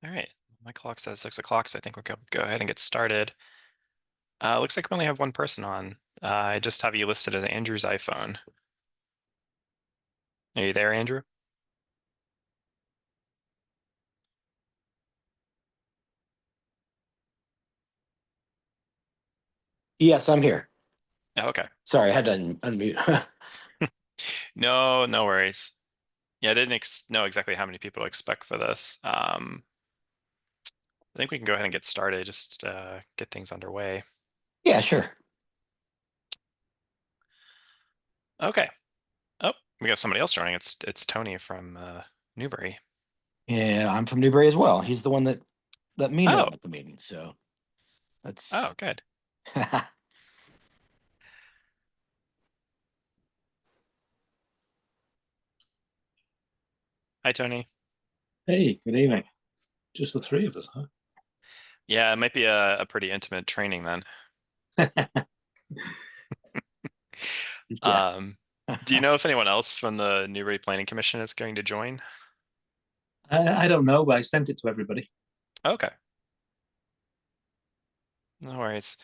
All right, my clock says 6 o'clock, so I think we'll go ahead and get started. Looks like we only have one person on. I just have you listed as Andrew's iPhone. Are you there, Andrew? Yes, I'm here. Oh, okay. Sorry, I had to unmute. No, no worries. Yeah, I didn't ex know exactly how many people to expect for this. I think we can go ahead and get started, just get things underway. Yeah, sure. Okay. Oh, we have somebody else joining. It's Tony from Newbury. Yeah, I'm from Newbury as well. He's the one that let me know Oh, about the meeting, so that's oh, good. Hi, Tony. Hey, good evening. Just the three of us, huh? Yeah, it might be a pretty intimate training then. yeah. Um, do you know if anyone else from the Newbury Planning Commission is going to join? I don't know, but I sent it to everybody. Okay, no worries.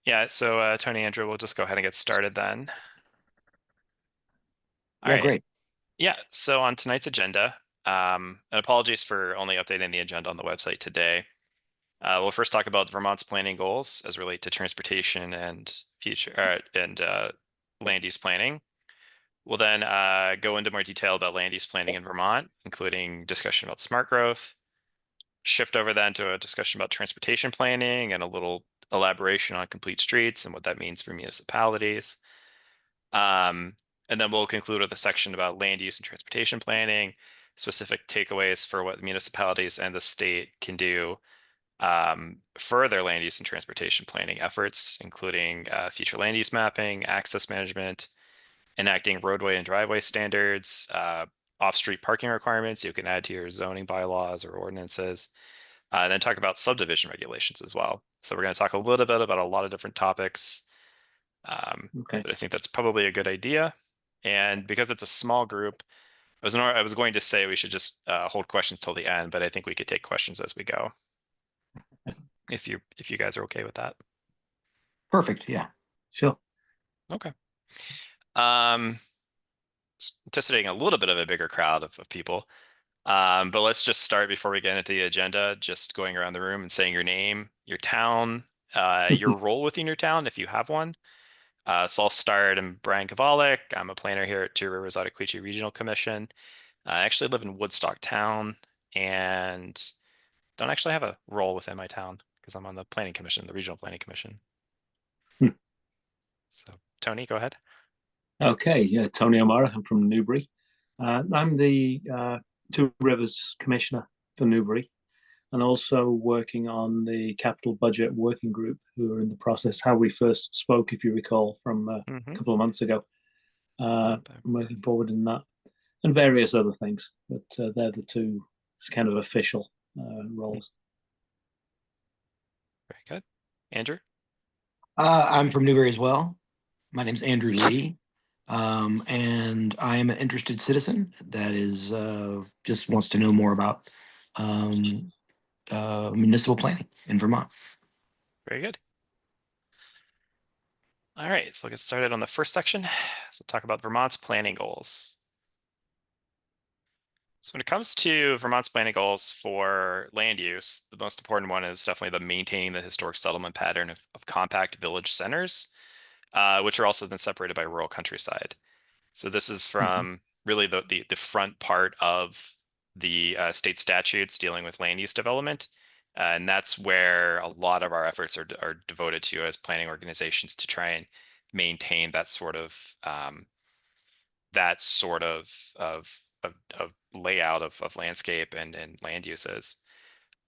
Yeah, so Tony, Andrew, we'll just go ahead and get started then. All Yeah, right. great. Yeah, so on tonight's agenda, and apologies for only updating the agenda on the website today. We'll first talk about Vermont's planning goals as relate to transportation and land use planning. We'll then go into more detail about land use planning in Vermont, including discussion about smart growth, shift over then to a discussion about transportation planning and a little elaboration on complete streets and what that means for municipalities. Um, and then we'll conclude with a section about land use and transportation planning, specific takeaways for what municipalities and the state can do for their land use and transportation planning efforts, including future land use mapping, access management, enacting roadway and driveway standards, off-street parking requirements you can add to your zoning bylaws or ordinances, and then talk about subdivision regulations as well. So we're going to talk a little bit about a lot of different topics, Okay. but I think that's probably a good idea. And because it's a small group, I was going to say we should just hold questions till the end, but I think we could take questions as we go if you guys are okay with that. Perfect. Yeah. Sure. Okay. Um, Anticipating a little bit of a bigger crowd of people. But let's just start before we get into the agenda, just going around the room and saying your name, your town, your role within your town, if you have one. So I'll start. I'm Brian Kovalik. I'm a planner here at Two Rivers Ottaquechee Regional Commission. I actually live in Woodstock Town and don't actually have a role within my town because I'm on the Planning Commission, the Regional Planning Commission. Hmm. So Tony, go ahead. Okay. Yeah, Tony O'Mara. I'm from Newbury. I'm the Two Rivers Commissioner for Newbury, and also working on the capital budget working group, who are in the process. How we first spoke, if you recall, from a Mm-hmm. couple of months ago. Yep. I'm working forward in that, and various other things. But they're the two kind of official roles. Very good. Andrew? I'm from Newbury as well. My name's Andrew Lee, and I am an interested citizen that is just wants to know more about um, municipal planning in Vermont. Very good. All right, so we'll get started on the first section. So talk about Vermont's planning goals. So when it comes to Vermont's planning goals for land use, the most important one is definitely the maintaining the historic settlement pattern of compact village centers, which are also then separated by rural countryside. So this is Mhm. from really the front part of the state statutes dealing with land use development. And that's where a lot of our efforts are devoted to as planning organizations to try and maintain that sort of layout of landscape and land uses.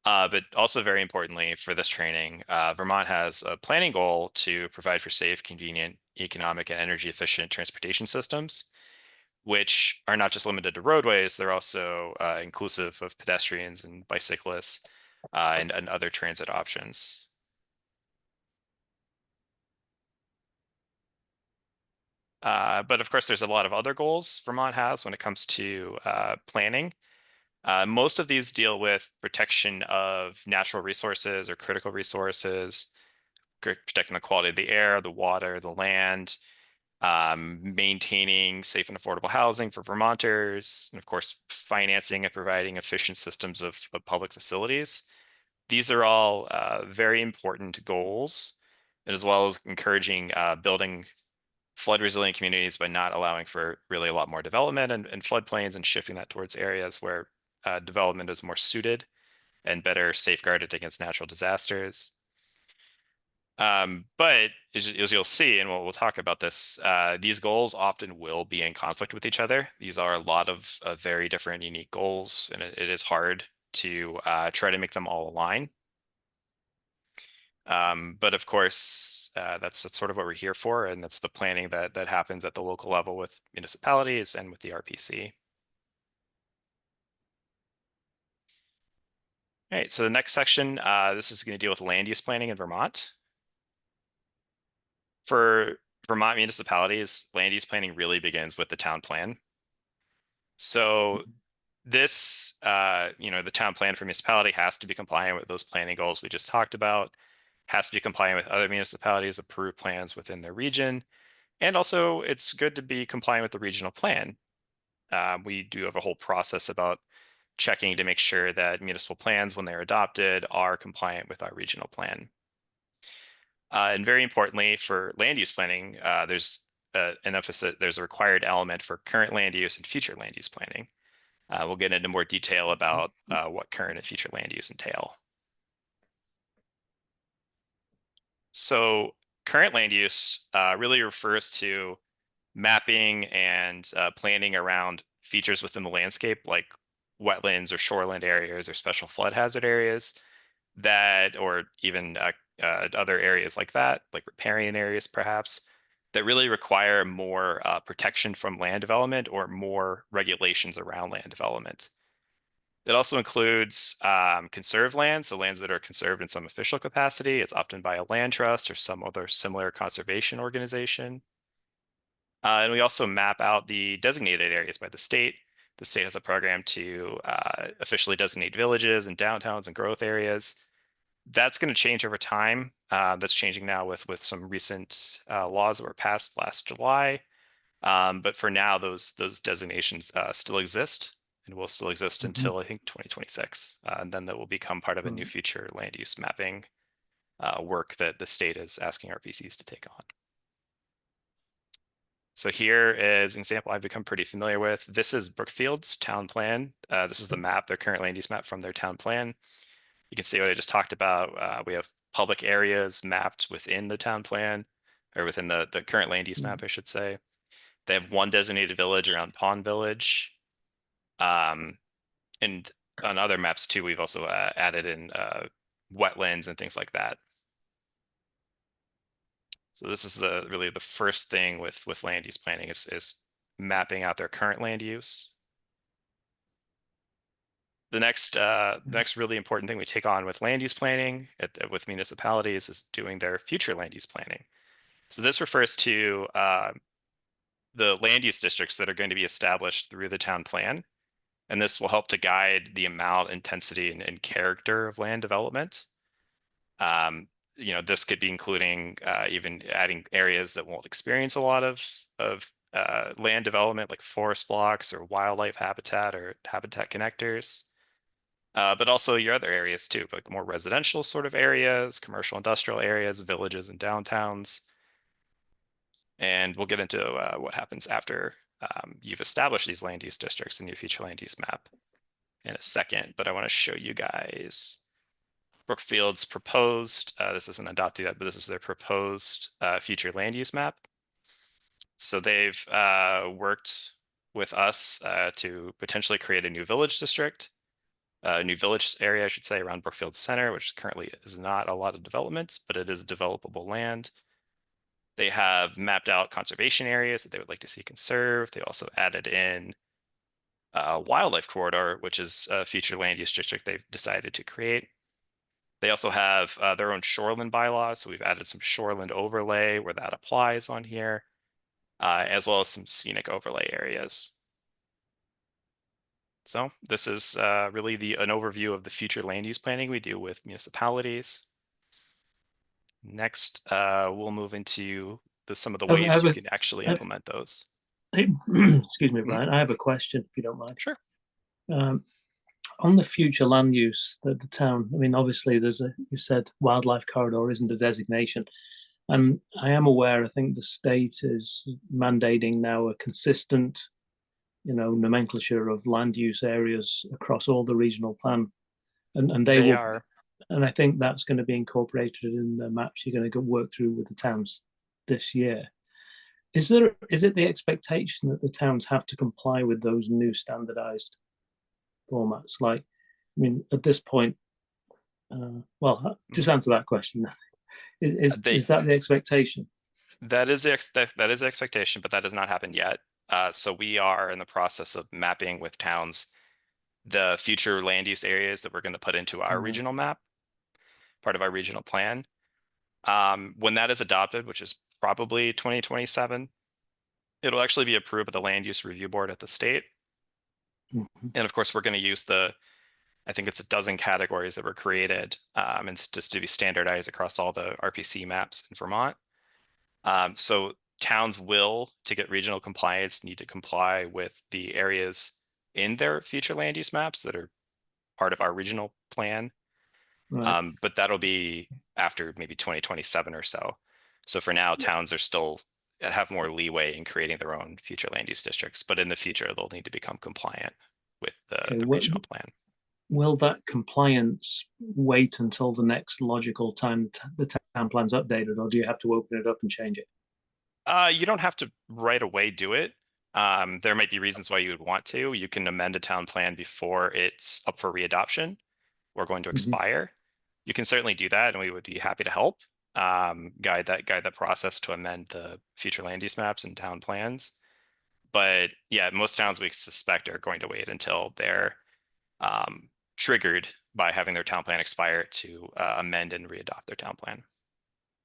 But also very importantly for this training, Vermont has a planning goal to provide for safe, convenient, economic, and energy efficient transportation systems, which are not just limited to roadways, they're also inclusive of pedestrians and bicyclists and other transit options. But of course, there's a lot of other goals Vermont has when it comes to planning. Most of these deal with protection of natural resources or critical resources, protecting the quality of the air, the water, the land, maintaining safe and affordable housing for Vermonters, and of course, financing and providing efficient systems of public facilities. These are all very important goals, as well as encouraging building flood resilient communities by not allowing for really a lot more development and floodplains and shifting that towards areas where development is more suited and better safeguarded against natural disasters. But as you'll see, and we'll talk about this, these goals often will be in conflict with each other. These are a lot of very different, unique goals, and it is hard to try to make them all align. But of course, that's sort of what we're here for, and that's the planning that happens at the local level with municipalities and with the RPC. All right, so the next section, this is going to deal with land use planning in Vermont. For Vermont municipalities, land use planning really begins with the town plan. So this, the town plan for municipality has to be compliant with those planning goals we just talked about, has to be compliant with other municipalities' approved plans within their region. And also, it's good to be compliant with the regional plan. We do have a whole process about checking to make sure that municipal plans, when they're adopted, are compliant with our regional plan. And very importantly, for land use planning, there's an emphasis, there's a required element for current land use and future land use planning. We'll get into more detail about what current and future land use entail. So current land use really refers to mapping and planning around features within the landscape, like wetlands or shoreland areas or special flood hazard areas that, or even other areas like that, like riparian areas perhaps, that really require more protection from land development or more regulations around land development. It also includes conserved land, so lands that are conserved in some official capacity. It's often by a land trust or some other similar conservation organization. And we also map out the designated areas by the state. The state has a program to officially designate villages and downtowns and growth areas. That's going to change over time. That's changing now with some recent laws that were passed last July. But for now, those designations still exist and will still exist until I think 2026. And then that will become part of a new future land use mapping work that the state is asking RPCs to take on. So here is an example I've become pretty familiar with. This is Brookfield's town plan. This is the map, their current land use map from their town plan. You can see what I just talked about. We have public areas mapped within the town plan, or within the current land use map, I should say. They have one designated village around Pond Village. And on other maps too, we've also added in wetlands and things like that. So this is really the first thing with land use planning is mapping out their current land use. The next really important thing we take on with land use planning with municipalities is doing their future land use planning. So this refers to the land use districts that are going to be established through the town plan. And this will help to guide the amount, intensity, and character of land development. This could be including even adding areas that won't experience a lot of land development, like forest blocks or wildlife habitat or habitat connectors. But also your other areas too, like more residential sort of areas, commercial industrial areas, villages and downtowns. And we'll get into what happens after you've established these land use districts in your future land use map in a second. But I want to show you guys Brookfield's proposed, this isn't adopted yet, but this is their proposed future land use map. So they've worked with us to potentially create a new village district, a new village area, I should say, around Brookfield Center, which currently is not a lot of development, but it is developable land. They have mapped out conservation areas that they would like to see conserved. They also added in a wildlife corridor, which is a future land use district they've decided to create. They also have their own shoreline bylaws, so we've added some shoreline overlay where that applies on here, as well as some scenic overlay areas. So this is really an overview of the future land use planning we do with municipalities. Next, we'll move into some of the I ways have you a, can actually I- implement those. excuse me, Mhm. Brian. I have a question, if you don't mind. Sure. Um, on the future land use that the town, I mean, obviously, you said wildlife corridor isn't a designation. And I am aware, I think the state is mandating now a consistent, nomenclature of land use areas across all the regional plan. And they They will, are. and I think that's going to be incorporated in the maps you're going to work through with the towns this year. Is it the expectation that the towns have to comply with those new standardized formats? Like, I mean, at this point, just Mhm. answer that question. They Is that the expectation? that is that is the expectation, but that has not happened yet. So we are in the process of mapping with towns the future land use areas that we're going to put into our Right. regional map, part of our regional plan. When that is adopted, which is probably 2027, it'll actually be approved by the Land Use Review Board at the state. Mhm. And of course, we're going to use I think it's a dozen categories that were created, and it's just to be standardized across all the RPC maps in Vermont. So towns will, to get regional compliance, need to comply with the areas in their future land use maps that are part of our regional plan. Right. But that'll be after maybe 2027 or so. So for now, towns are still have more leeway in creating their own future land use districts, but in the future, they'll need to become compliant with Okay. the regional plan. Will that compliance wait until the next logical time the town plan's updated, or do you have to open it up and change it? You don't have to right away do it. There might be reasons why you would want to. You can amend a town plan before it's up for readoption or going to Mhm. expire. You can certainly do that, and we would be happy to help guide that process to amend the future land use maps and town plans. But yeah, most towns we suspect are going to wait until they're triggered by having their town plan expire to amend and readopt their town plan.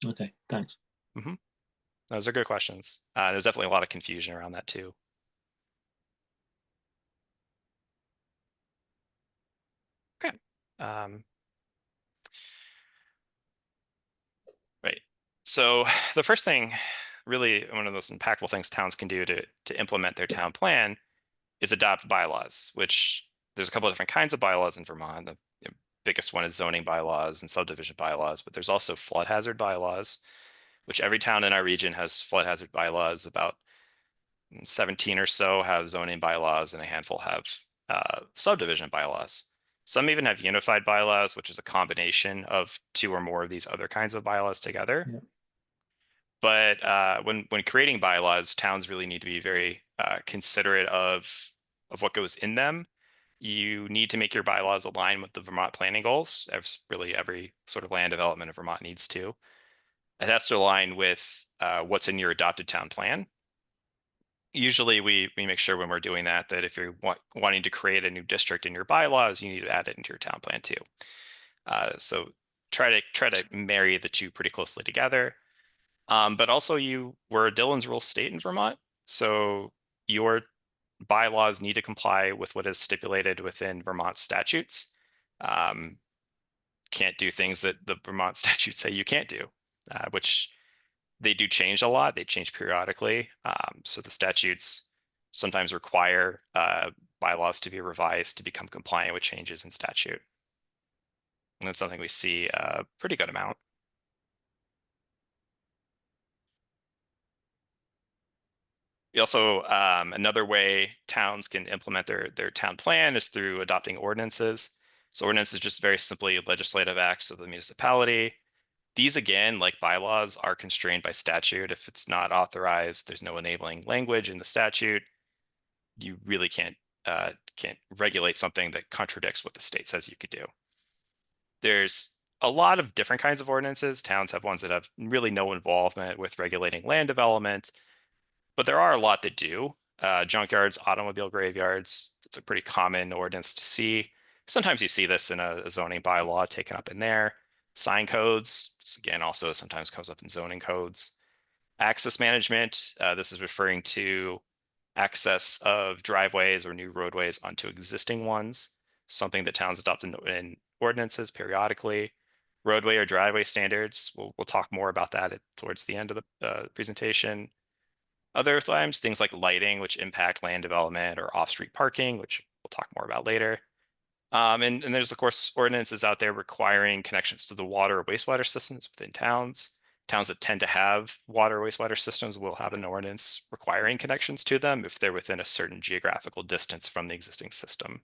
Okay, thanks. hmm Those are good questions. There's definitely a lot of confusion around that too. Okay. Um, right. So the first thing, really one of the most impactful things towns can do to implement their town plan is adopt bylaws, which there's a couple of different kinds of bylaws in Vermont. The biggest one is zoning bylaws and subdivision bylaws, but there's also flood hazard bylaws, which every town in our region has flood hazard bylaws. About 17 or so have zoning bylaws, and a handful have subdivision bylaws. Some even have unified bylaws, which is a combination of two or more of these other kinds of bylaws together. Yeah. But when creating bylaws, towns really need to be very considerate of what goes in them. You need to make your bylaws align with the Vermont planning goals, as really every sort of land development in Vermont needs to. It has to align with what's in your adopted town plan. Usually we make sure when we're doing that if you're wanting to create a new district in your bylaws, you need to add it into your town plan too. So try to marry the two pretty closely together. But also we're a Dillon's Rule state in Vermont, so your bylaws need to comply with what is stipulated within Vermont statutes. Um, can't do things that the Vermont statutes say you can't do, which they do change a lot. They change periodically. So the statutes sometimes require bylaws to be revised to become compliant with changes in statute. And that's something we see a pretty good amount. We also, another way towns can implement their town plan is through adopting ordinances. So ordinance is just very simply legislative acts of the municipality. These again, like bylaws, are constrained by statute. If it's not authorized, there's no enabling language in the statute. You really can't regulate something that contradicts what the state says you could do. There's a lot of different kinds of ordinances. Towns have ones that have really no involvement with regulating land development, but there are a lot that do. Junkyards, automobile graveyards, it's a pretty common ordinance to see. Sometimes you see this in a zoning bylaw taken up in there. Sign codes, this again, also sometimes comes up in zoning codes. Access management, this is referring to access of driveways or new roadways onto existing ones, something that towns adopt in ordinances periodically. Roadway or driveway standards, we'll talk more about that towards the end of the presentation. Other times, things like lighting, which impact land development, or off-street parking, which we'll talk more about later. And there's, of course, ordinances out there requiring connections to the water or wastewater systems within towns. Towns that tend to have water or wastewater systems will have an ordinance requiring connections to them if they're within a certain geographical distance from the existing system.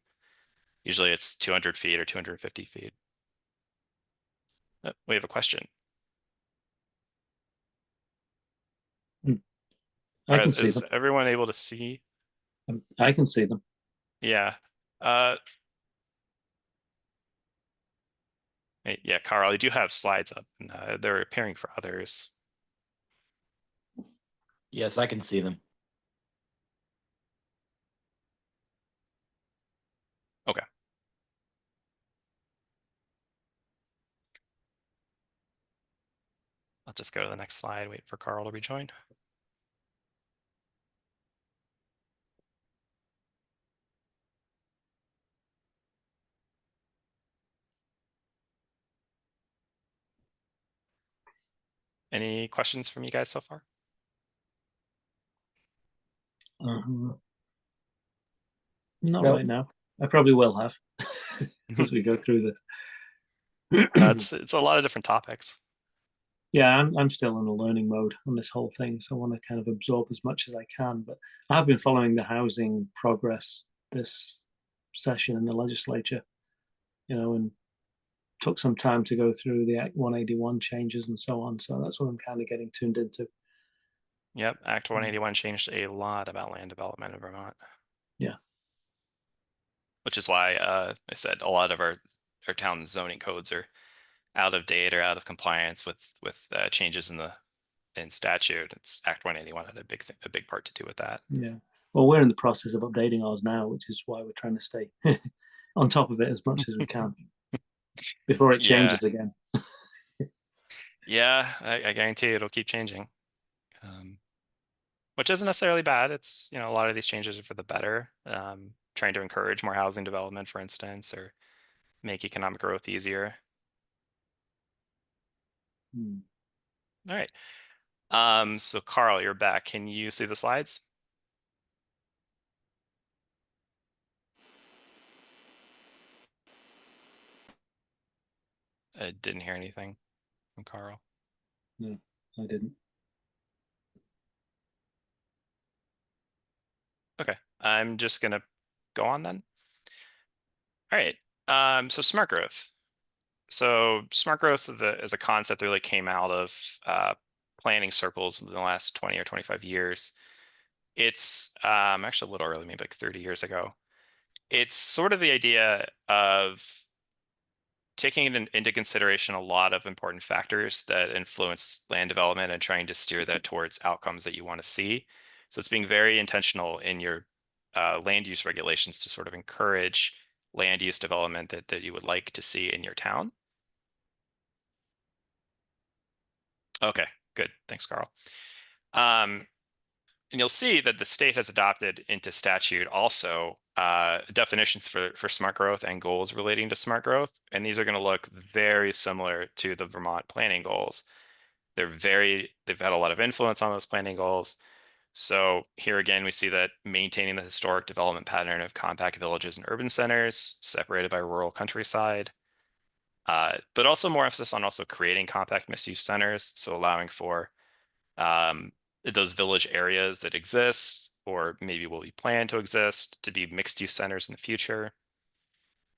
Usually it's 200 feet or 250 feet. We have a question. I can Is see them. everyone able to see? I can see them. Yeah. Yeah, Carl, you do have slides up, and they're appearing for others. Yes, I can see them. Okay. I'll just go to the next slide, wait for Carl to rejoin. Any questions from you guys so far? Not Nope. right now. I probably will have as we go through this. It's a lot of different topics. Yeah, I'm still in a learning mode on this whole thing, so I want to kind of absorb as much as I can. But I have been following the housing progress this session in the legislature, and took some time to go through the Act 181 changes and so on. So that's what I'm kind of getting tuned into. Yep, Act 181 changed a lot about land development in Vermont. Yeah. Which is why I said a lot of our town zoning codes are out of date or out of compliance with changes in statute. It's Act 181 had a big part to do with that. Yeah. Well, we're in the process of updating ours now, which is why we're trying to stay on top of it as much as we can before it changes again. Yeah, I guarantee it'll keep changing. Which isn't necessarily bad. It's, a lot of these changes are for the better. Trying to encourage more housing development, for instance, or make economic growth easier. All right. So Carl, you're back. Can you see the slides? I didn't hear anything from Carl. No, I didn't. Okay, I'm just gonna go on then. All right. So smart growth. So smart growth is a concept that really came out of planning circles in the last 20 or 25 years. It's actually a little early, maybe like 30 years ago. It's sort of the idea of taking into consideration a lot of important factors that influence land development and trying to steer that towards outcomes that you want to see. So it's being very intentional in your land use regulations to sort of encourage land use development that you would like to see in your town. Okay, good. Thanks, Carl. And you'll see that the state has adopted into statute also definitions for smart growth and goals relating to smart growth. And these are going to look very similar to the Vermont planning goals. They've had a lot of influence on those planning goals. So here again, we see that maintaining the historic development pattern of compact villages and urban centers separated by rural countryside, but also more emphasis on also creating compact mixed-use centers. So allowing for those village areas that exist or maybe will be planned to exist to be mixed-use centers in the future.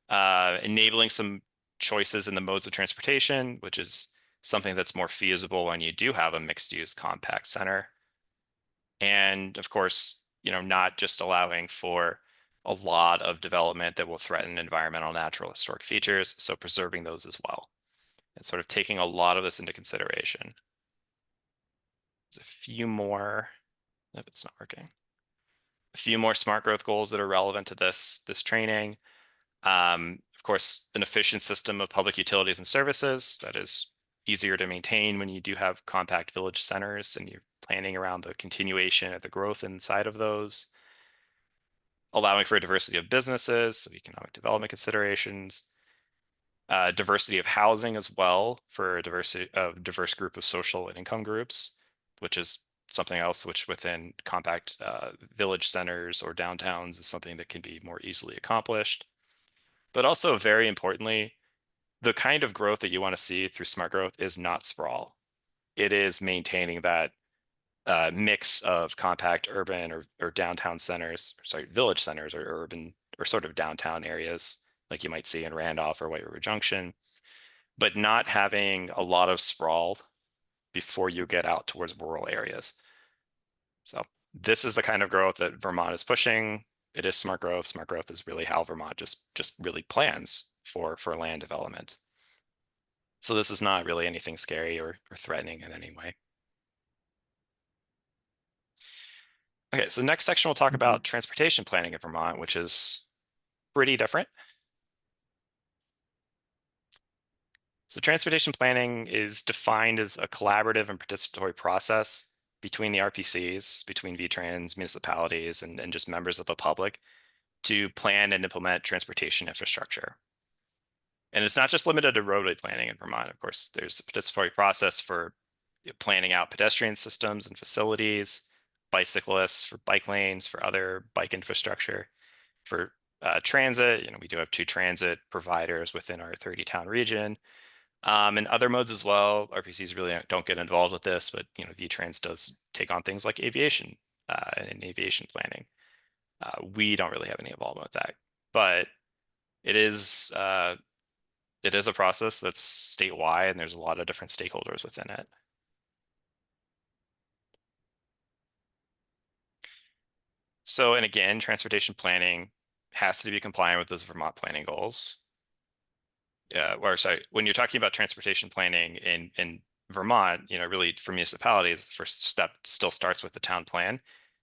Enabling some choices in the modes of transportation, which is something that's more feasible when you do have a mixed-use compact center. And of course, not just allowing for a lot of development that will threaten environmental, natural, historic features, so preserving those as well. And sort of taking a lot of this into consideration. There's a few more, if it's not working. A few more smart growth goals that are relevant to this training. Of course, an efficient system of public utilities and services that is easier to maintain when you do have compact village centers and you're planning around the continuation of the growth inside of those. allowing for a diversity of businesses, so economic development considerations, diversity of housing as well for a diverse group of social and income groups, which is something else which within compact village centers or downtowns is something that can be more easily accomplished. But also very importantly, the kind of growth that you want to see through smart growth is not sprawl. It is maintaining that mix of compact urban or downtown centers, sorry, village centers or urban or sort of downtown areas like you might see in Randolph or White River Junction, but not having a lot of sprawl before you get out towards rural areas. So this is the kind of growth that Vermont is pushing. It is smart growth. Smart growth is really how Vermont just really plans for land development. So this is not really anything scary or threatening in any way. Okay, so next section we'll talk about transportation planning in Vermont, which is pretty different. So transportation planning is defined as a collaborative and participatory process between the RPCs, between VTrans, municipalities, and just members of the public to plan and implement transportation infrastructure. And it's not just limited to roadway planning in Vermont. Of course, there's a participatory process for planning out pedestrian systems and facilities, bicyclists, for bike lanes, for other bike infrastructure, for transit. We do have 2 transit providers within our 30-town region. And other modes as well. RPCs really don't get involved with this, but VTrans does take on things like aviation and aviation planning. We don't really have any involvement with that, but it is a process that's statewide, and there's a lot of different stakeholders within it. So, and again, transportation planning has to be compliant with those Vermont planning goals. Or sorry, when you're talking about transportation planning in Vermont, really for municipalities, the first step still starts with the town plan,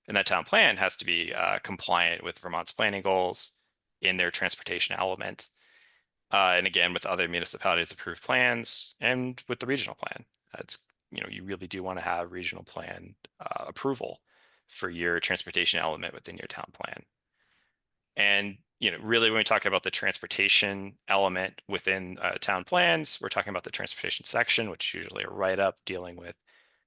and that town plan has to be compliant with Vermont's planning goals in their transportation element, and again with other municipalities' approved plans and with the regional plan. It's you really do want to have regional plan approval for your transportation element within your town plan. And really, when we talk about the transportation element within town plans, we're talking about the transportation section, which is usually a write-up dealing with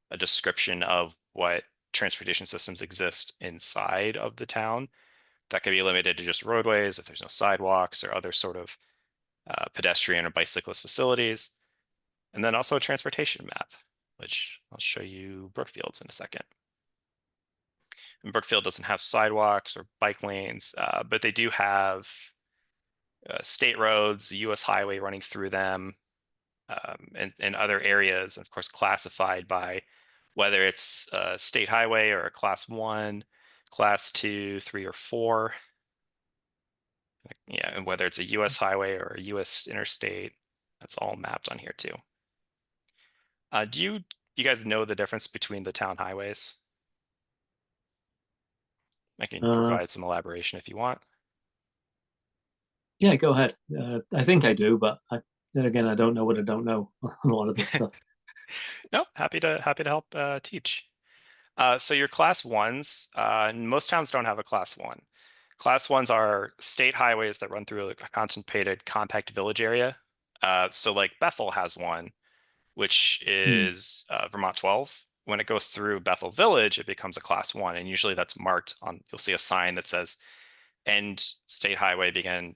a description of what transportation systems exist inside of the town. That could be limited to just roadways if there's no sidewalks or other sort of pedestrian or bicyclist facilities. And then also a transportation map, which I'll show you Brookfield's in a second. And Brookfield doesn't have sidewalks or bike lanes, but they do have state roads, a US highway running through them, and other areas, of course, classified by whether it's a state highway or a class 1, class 2, 3, or 4. Yeah, and whether it's a US highway or a US interstate, that's all mapped on here too. Do you guys know the difference between the town highways? I can provide some elaboration if you want. Yeah, go ahead. I think I do, but then again, I don't know what I don't know on a lot of this stuff. No, happy to help teach. So your class 1s, most towns don't have a class 1. Class 1s are state highways that run through a concentrated compact village area. So like Bethel has one, which is Vermont 12. When it goes through Bethel Village, it becomes a class 1, and usually that's marked on. You'll see a sign that says "End State Highway Begin"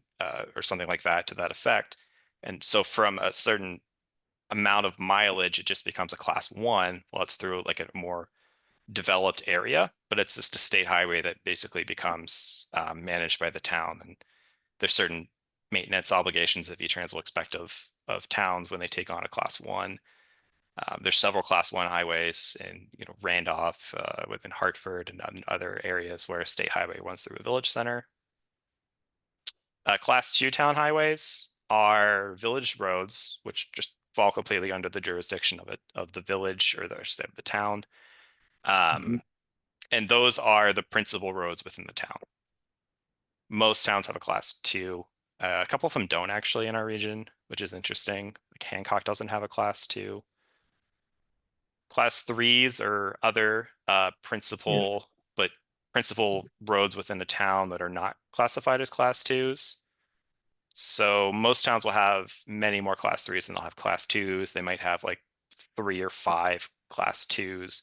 or something like that to that effect. And so from a certain amount of mileage, it just becomes a class 1 while it's through like a more developed area, but it's just a state highway that basically becomes managed by the town. And there's certain maintenance obligations that VTrans will expect of towns when they take on a class 1. There's several class 1 highways in Randolph, within Hartford, and other areas where a state highway runs through a village center. Class 2 town highways are village roads, which just fall completely under the jurisdiction of the village or the town. And those are the principal roads within the town. Most towns have a class 2. A couple of them don't actually in our region, which is interesting. Like Hancock doesn't have a class 2. Class 3s are other principal principal roads within the town that are not classified as class 2s. So most towns will have many more class 3s than they'll have class 2s. They might have like 3 or 5 class 2s.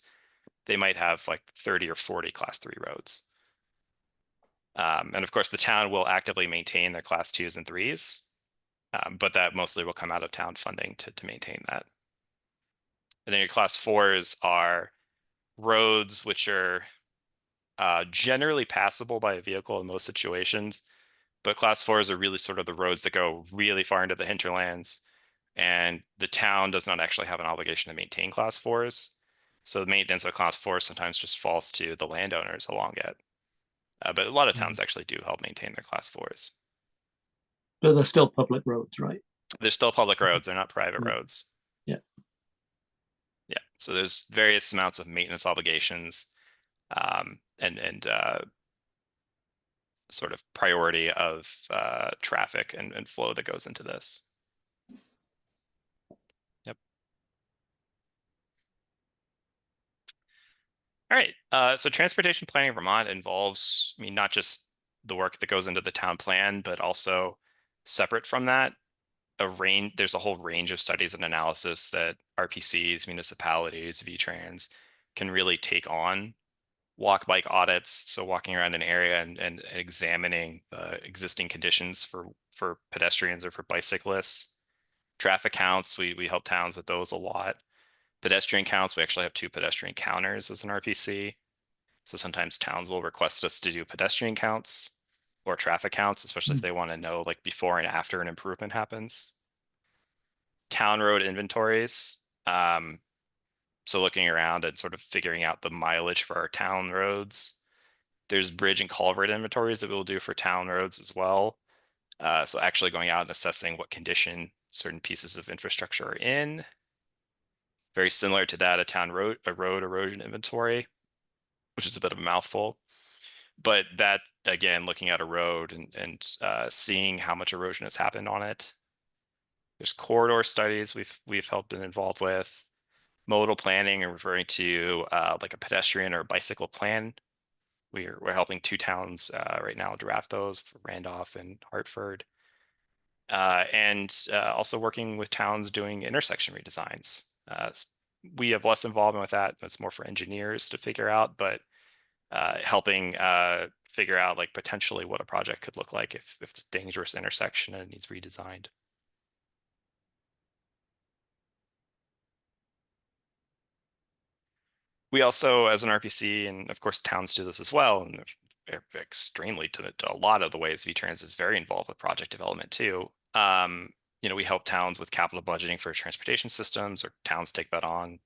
They might have like 30 or 40 class 3 roads. And of course, the town will actively maintain their class 2s and 3s, but that mostly will come out of town funding to maintain that. And then your class 4s are roads which are generally passable by a vehicle in most situations, but class 4s are really sort of the roads that go really far into the hinterlands, and the town does not actually have an obligation to maintain class 4s. So the maintenance of class 4s sometimes just falls to the landowners along it. But a lot of towns actually do help maintain their class 4s. But they're still public roads, right? They're still public roads, they're not private Yeah. roads. Yeah. Yeah, so there's various amounts of maintenance obligations, and sort of priority of traffic and flow that goes into this. Yep. All right, so transportation planning in Vermont involves, I mean, not just the work that goes into the town plan, but also separate from that, there's a whole range of studies and analysis that RPCs, municipalities, VTrans can really take on. Walk bike audits, so walking around an area and examining existing conditions for pedestrians or for bicyclists. Traffic counts, we help towns with those a lot. Pedestrian counts, we actually have 2 pedestrian counters as an RPC. So sometimes towns will request us to do pedestrian counts or traffic counts, especially if they want to know like before and after an improvement happens. Town road inventories. So looking around and sort of figuring out the mileage for our town roads. There's bridge and culvert inventories that we'll do for town roads as well. So actually going out and assessing what condition certain pieces of infrastructure are in. Very similar to that, a road erosion inventory, which is a bit of a mouthful. But that, again, looking at a road and seeing how much erosion has happened on it. There's corridor studies we've helped been involved with. Modal planning and referring to like a pedestrian or bicycle plan. We're helping 2 towns right now draft those for Randolph and Hartford. And also working with towns doing intersection redesigns. We have less involvement with that. It's more for engineers to figure out, but helping figure out like potentially what a project could look like if it's a dangerous intersection and it needs redesigned. We also, as an RPC, and of course towns do this as well, and extremely to a lot of the ways VTrans is very involved with project development too. We help towns with capital budgeting for transportation systems, or towns take that on.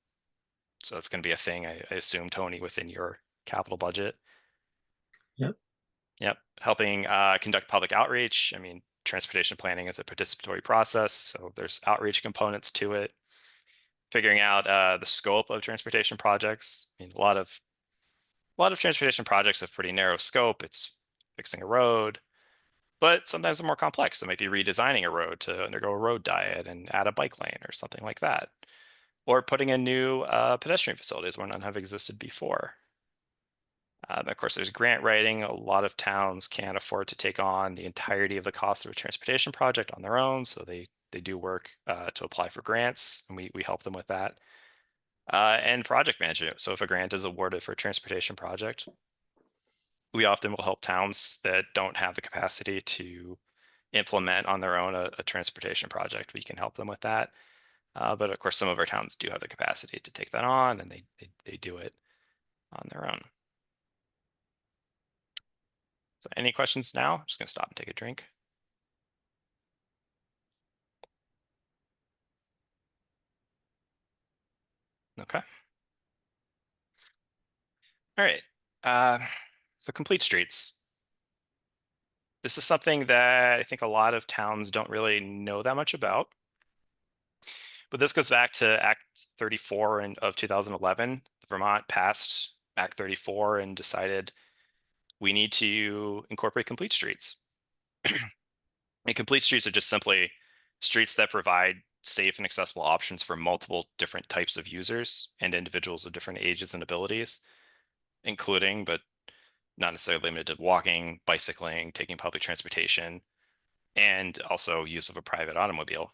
So it's going to be a thing, I assume, Tony, within your capital budget. Yep. Yep. Helping conduct public outreach. I mean, transportation planning is a participatory process, so there's outreach components to it. Figuring out the scope of transportation projects. I mean, a lot of transportation projects have pretty narrow scope. It's fixing a road, but sometimes they're more complex. They might be redesigning a road to undergo a road diet and add a bike lane or something like that, or putting in new pedestrian facilities where none have existed before. Of course, there's grant writing. A lot of towns can't afford to take on the entirety of the cost of a transportation project on their own, so they do work to apply for grants, and we help them with that. And project management. So if a grant is awarded for a transportation project, we often will help towns that don't have the capacity to implement on their own a transportation project. We can help them with that. But of course, some of our towns do have the capacity to take that on, and they do it on their own. So any questions now? I'm just gonna stop and take a drink. Okay. All right. So complete streets. This is something that I think a lot of towns don't really know that much about. But this goes back to Act 34 of 2011. Vermont passed Act 34 and decided we need to incorporate complete streets. And complete streets are just simply streets that provide safe and accessible options for multiple different types of users and individuals of different ages and abilities, including but not necessarily limited to walking, bicycling, taking public transportation, and also use of a private automobile.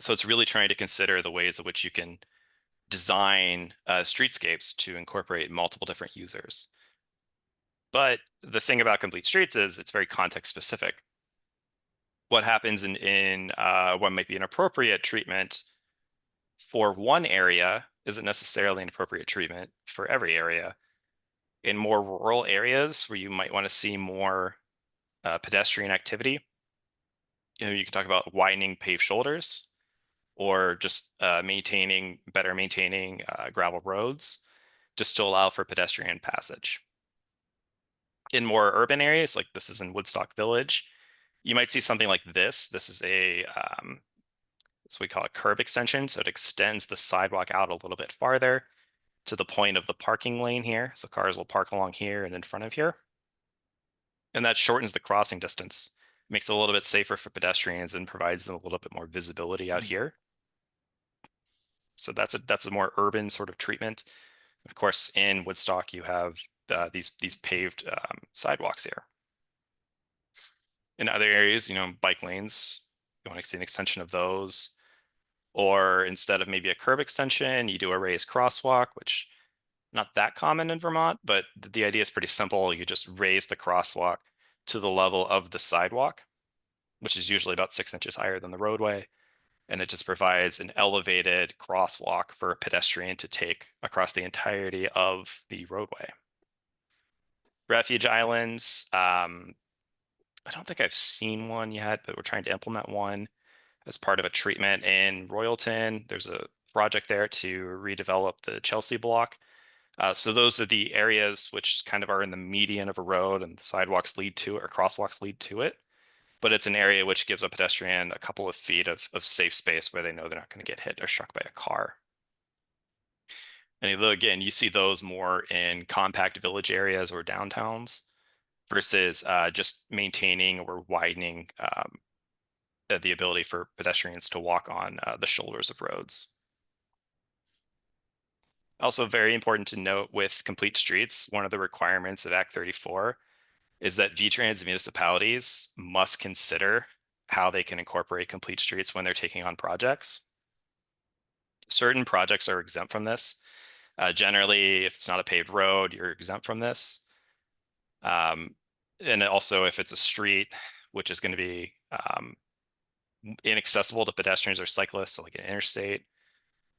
So it's really trying to consider the ways in which you can design streetscapes to incorporate multiple different users. But the thing about complete streets is it's very context specific. What happens in what might be an appropriate treatment for one area isn't necessarily an appropriate treatment for every area. In more rural areas where you might want to see more pedestrian activity, you can talk about widening paved shoulders or just better maintaining gravel roads just to allow for pedestrian passage. In more urban areas, like this is in Woodstock Village, you might see something like this. This is a we call a curb extension. So it extends the sidewalk out a little bit farther to the point of the parking lane here. So cars will park along here and in front of here. And that shortens the crossing distance, makes it a little bit safer for pedestrians and provides them a little bit more visibility out here. So that's a more urban sort of treatment. Of course, in Woodstock, you have these paved sidewalks here. In other areas, bike lanes, you want to see an extension of those. Or instead of maybe a curb extension, you do a raised crosswalk, which not that common in Vermont, but the idea is pretty simple. You just raise the crosswalk to the level of the sidewalk, which is usually about 6 inches higher than the roadway. And it just provides an elevated crosswalk for a pedestrian to take across the entirety of the roadway. Refuge islands, I don't think I've seen one yet, but we're trying to implement one as part of a treatment in Royalton. There's a project there to redevelop the Chelsea block. So those are the areas which kind of are in the median of a road and the sidewalks lead to it or crosswalks lead to it. But it's an area which gives a pedestrian a couple of feet of safe space where they know they're not going to get hit or struck by a car. And again, you see those more in compact village areas or downtowns versus just maintaining or widening the ability for pedestrians to walk on the shoulders of roads. Also very important to note with complete streets, one of the requirements of Act 34 is that VTrans municipalities must consider how they can incorporate complete streets when they're taking on projects. Certain projects are exempt from this. Generally, if it's not a paved road, you're exempt from this. And also if it's a street, which is going to be inaccessible to pedestrians or cyclists, so like an interstate,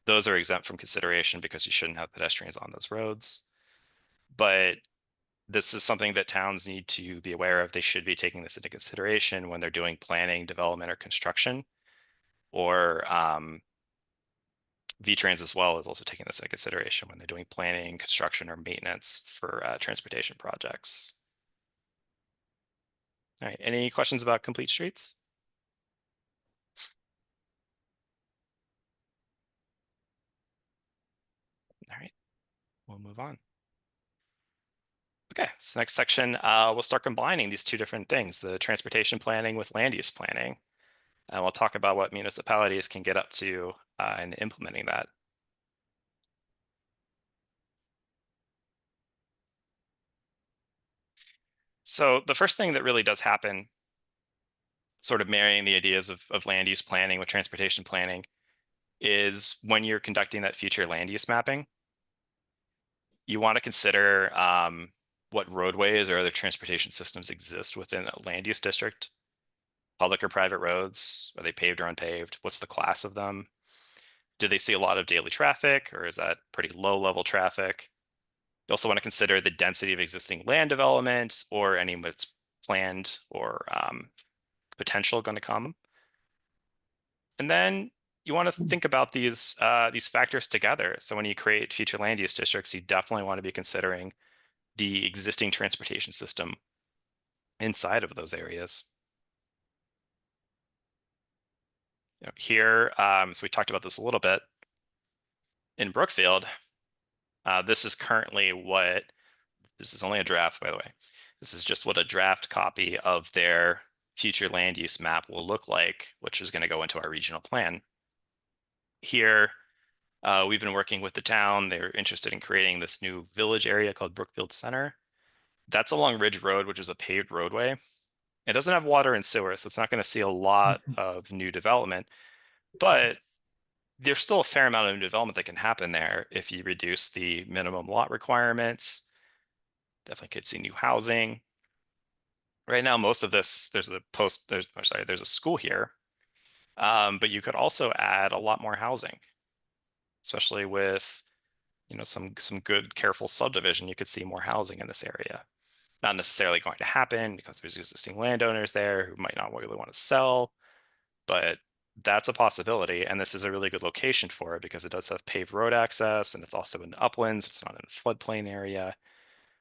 those are exempt from consideration because you shouldn't have pedestrians on those roads. But this is something that towns need to be aware of. They should be taking this into consideration when they're doing planning, development, or construction. Or VTrans as well is also taking this into consideration when they're doing planning, construction, or maintenance for transportation projects. All right, any questions about complete streets? All right, we'll move on. Okay, so next section, we'll start combining these two different things, the transportation planning with land use planning. And we'll talk about what municipalities can get up to in implementing that. So the first thing that really does happen, sort of marrying the ideas of land use planning with transportation planning, is when you're conducting that future land use mapping, you want to consider what roadways or other transportation systems exist within a land use district. Public or private roads, are they paved or unpaved? What's the class of them? Do they see a lot of daily traffic, or is that pretty low level traffic? You also want to consider the density of existing land development or any that's planned or potential going to come. And then you want to think about these factors together. So when you create future land use districts, you definitely want to be considering the existing transportation system inside of those areas. Here, so we talked about this a little bit. In Brookfield, this is currently this is only a draft, by the way. This is just what a draft copy of their future land use map will look like, which is going to go into our regional plan. Here, we've been working with the town. They're interested in creating this new village area called Brookfield Center. That's along Ridge Road, which is a paved roadway. It doesn't have water and sewer, so it's not going to see a lot of new development, but there's still a fair amount of new development that can happen there if you reduce the minimum lot requirements. Definitely could see new housing. Right now, most of this, there's a school here, but you could also add a lot more housing, especially with, some good, careful subdivision. You could see more housing in this area. Not necessarily going to happen because there's existing landowners there who might not really want to sell, but that's a possibility. And this is a really good location for it because it does have paved road access and it's also in uplands. It's not in a floodplain area.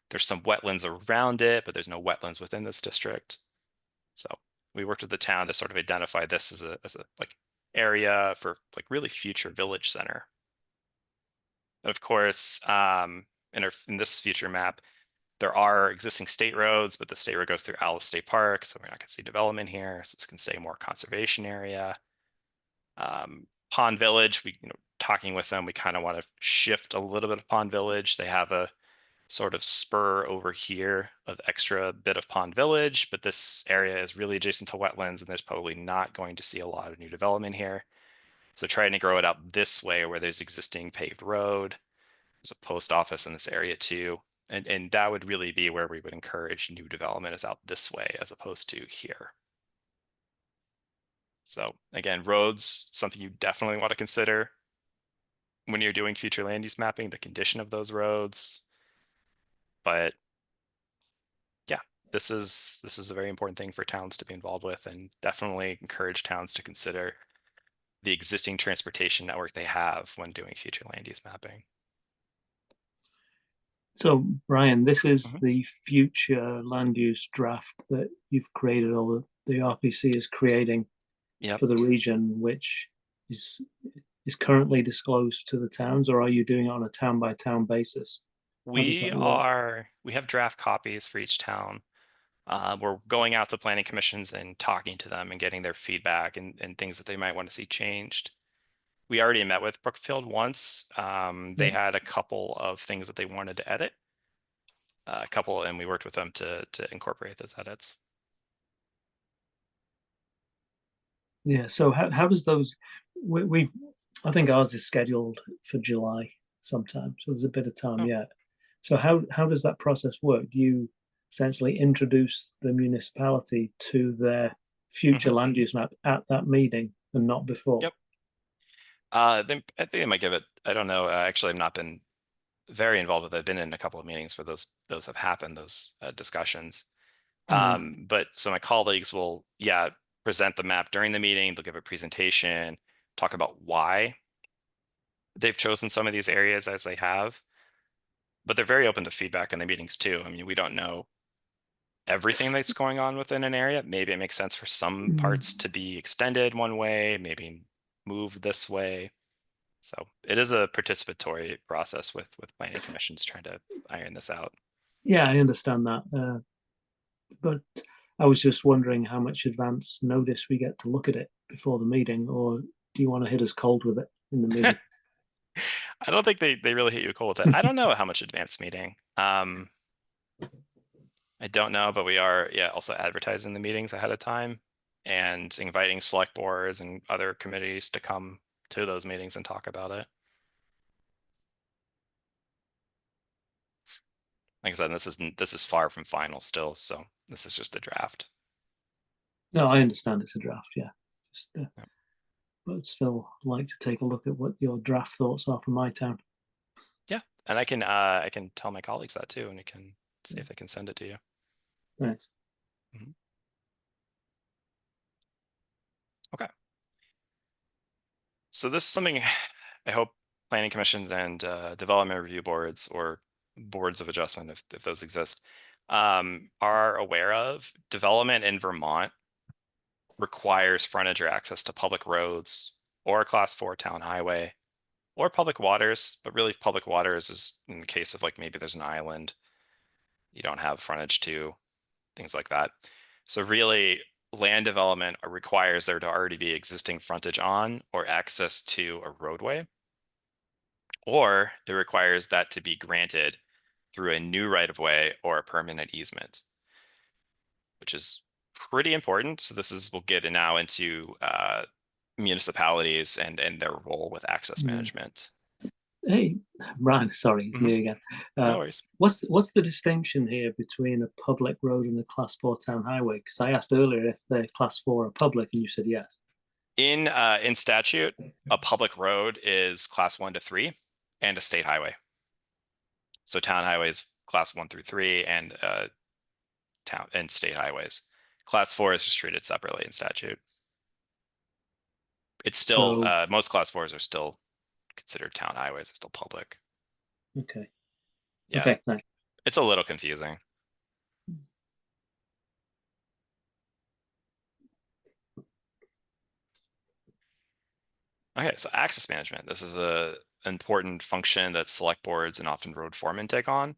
There's some wetlands around it, but there's no wetlands within this district. So we worked with the town to sort of identify this as a like area for like really future village center. And of course, in this future map, there are existing state roads, but the state road goes through Alice State Park, so we're not going to see development here. So this can stay more conservation area. Pond Village, talking with them, we kind of want to shift a little bit of Pond Village. They have a sort of spur over here of extra bit of Pond Village, but this area is really adjacent to wetlands, and there's probably not going to see a lot of new development here. So trying to grow it out this way where there's existing paved road. There's a post office in this area too. And that would really be where we would encourage new development, is out this way as opposed to here. So again, roads, something you definitely want to consider when you're doing future land use mapping, the condition of those roads. But yeah, this is a very important thing for towns to be involved with, and definitely encourage towns to consider the existing transportation network they have when doing future land use mapping. So, Brian, this is Mhm. the future land use draft that you've created, or the RPC is creating Yep. for the region, which is is currently disclosed to the towns, or are you doing it on a town by town basis? How does that work? We have draft copies for each town. We're going out to planning commissions and talking to them and getting their feedback and things that they might want to see changed. We already met with Brookfield once. They Yeah. had a couple of things that they wanted to edit. And we worked with them to incorporate those edits. Yeah. So how does those we've I think ours is scheduled for July sometime, so there's a bit of time Oh, yet. So how does that process work? Do you essentially introduce the municipality to their future mhm. land use map at that meeting and not before? Yep. I think they might give it. I don't know. Actually, I've not been very involved with it. I've been in a couple of meetings where those have happened, those discussions. But so my colleagues will, yeah, present the map during the meeting. They'll give a presentation, talk about why they've chosen some of these areas as they have. But they're very open to feedback in the meetings too. I mean, we don't know everything that's going on within an area. Maybe it makes sense for some parts to be extended one way, maybe moved this way. So it is a participatory process with planning commissions trying to iron this out. Yeah, I understand that. But I was just wondering how much advance notice we get to look at it before the meeting, or do you want to hit us cold with it in the meeting? I don't think they really hit you cold with it. I don't know how much advanced meeting. I don't know, but we are, yeah, also advertising the meetings ahead of time and inviting select boards and other committees to come to those meetings and talk about it. Like I said, this is far from final still, so this is just a draft. No, I understand it's a draft, yeah. Just, Yep. but still like to take a look at what your draft thoughts are for my town. Yeah, and I can tell my colleagues that too, and we can see if they can send it to you. Thanks. Mhm. Okay. So this is something I hope planning commissions and development review boards or boards of adjustment, if those exist, are aware of. Development in Vermont requires frontage or access to public roads or a class 4 town highway or public waters, but really public waters is in the case of like maybe there's an island you don't have frontage to, things like that. So really land development requires there to already be existing frontage on or access to a roadway, or it requires that to be granted through a new right-of-way or a permanent easement, which is pretty important. So this is, we'll get now into municipalities and their role with access management. Hey, Brian, sorry, it's me again. No worries. What's the distinction here between a public road and a Class 4 town highway? Because I asked earlier if the Class 4 are public, and you said yes. In statute, a public road is Class 1 to 3 and a state highway. So town highways, Class 1 through 3, and town and state highways. Class 4 is just treated separately in statute. It's still most Class 4s are still considered town highways, are still public. Okay. Yeah. Okay, thanks. It's a little confusing. Okay, so access management. This is an important function that select boards and often road foremen take on.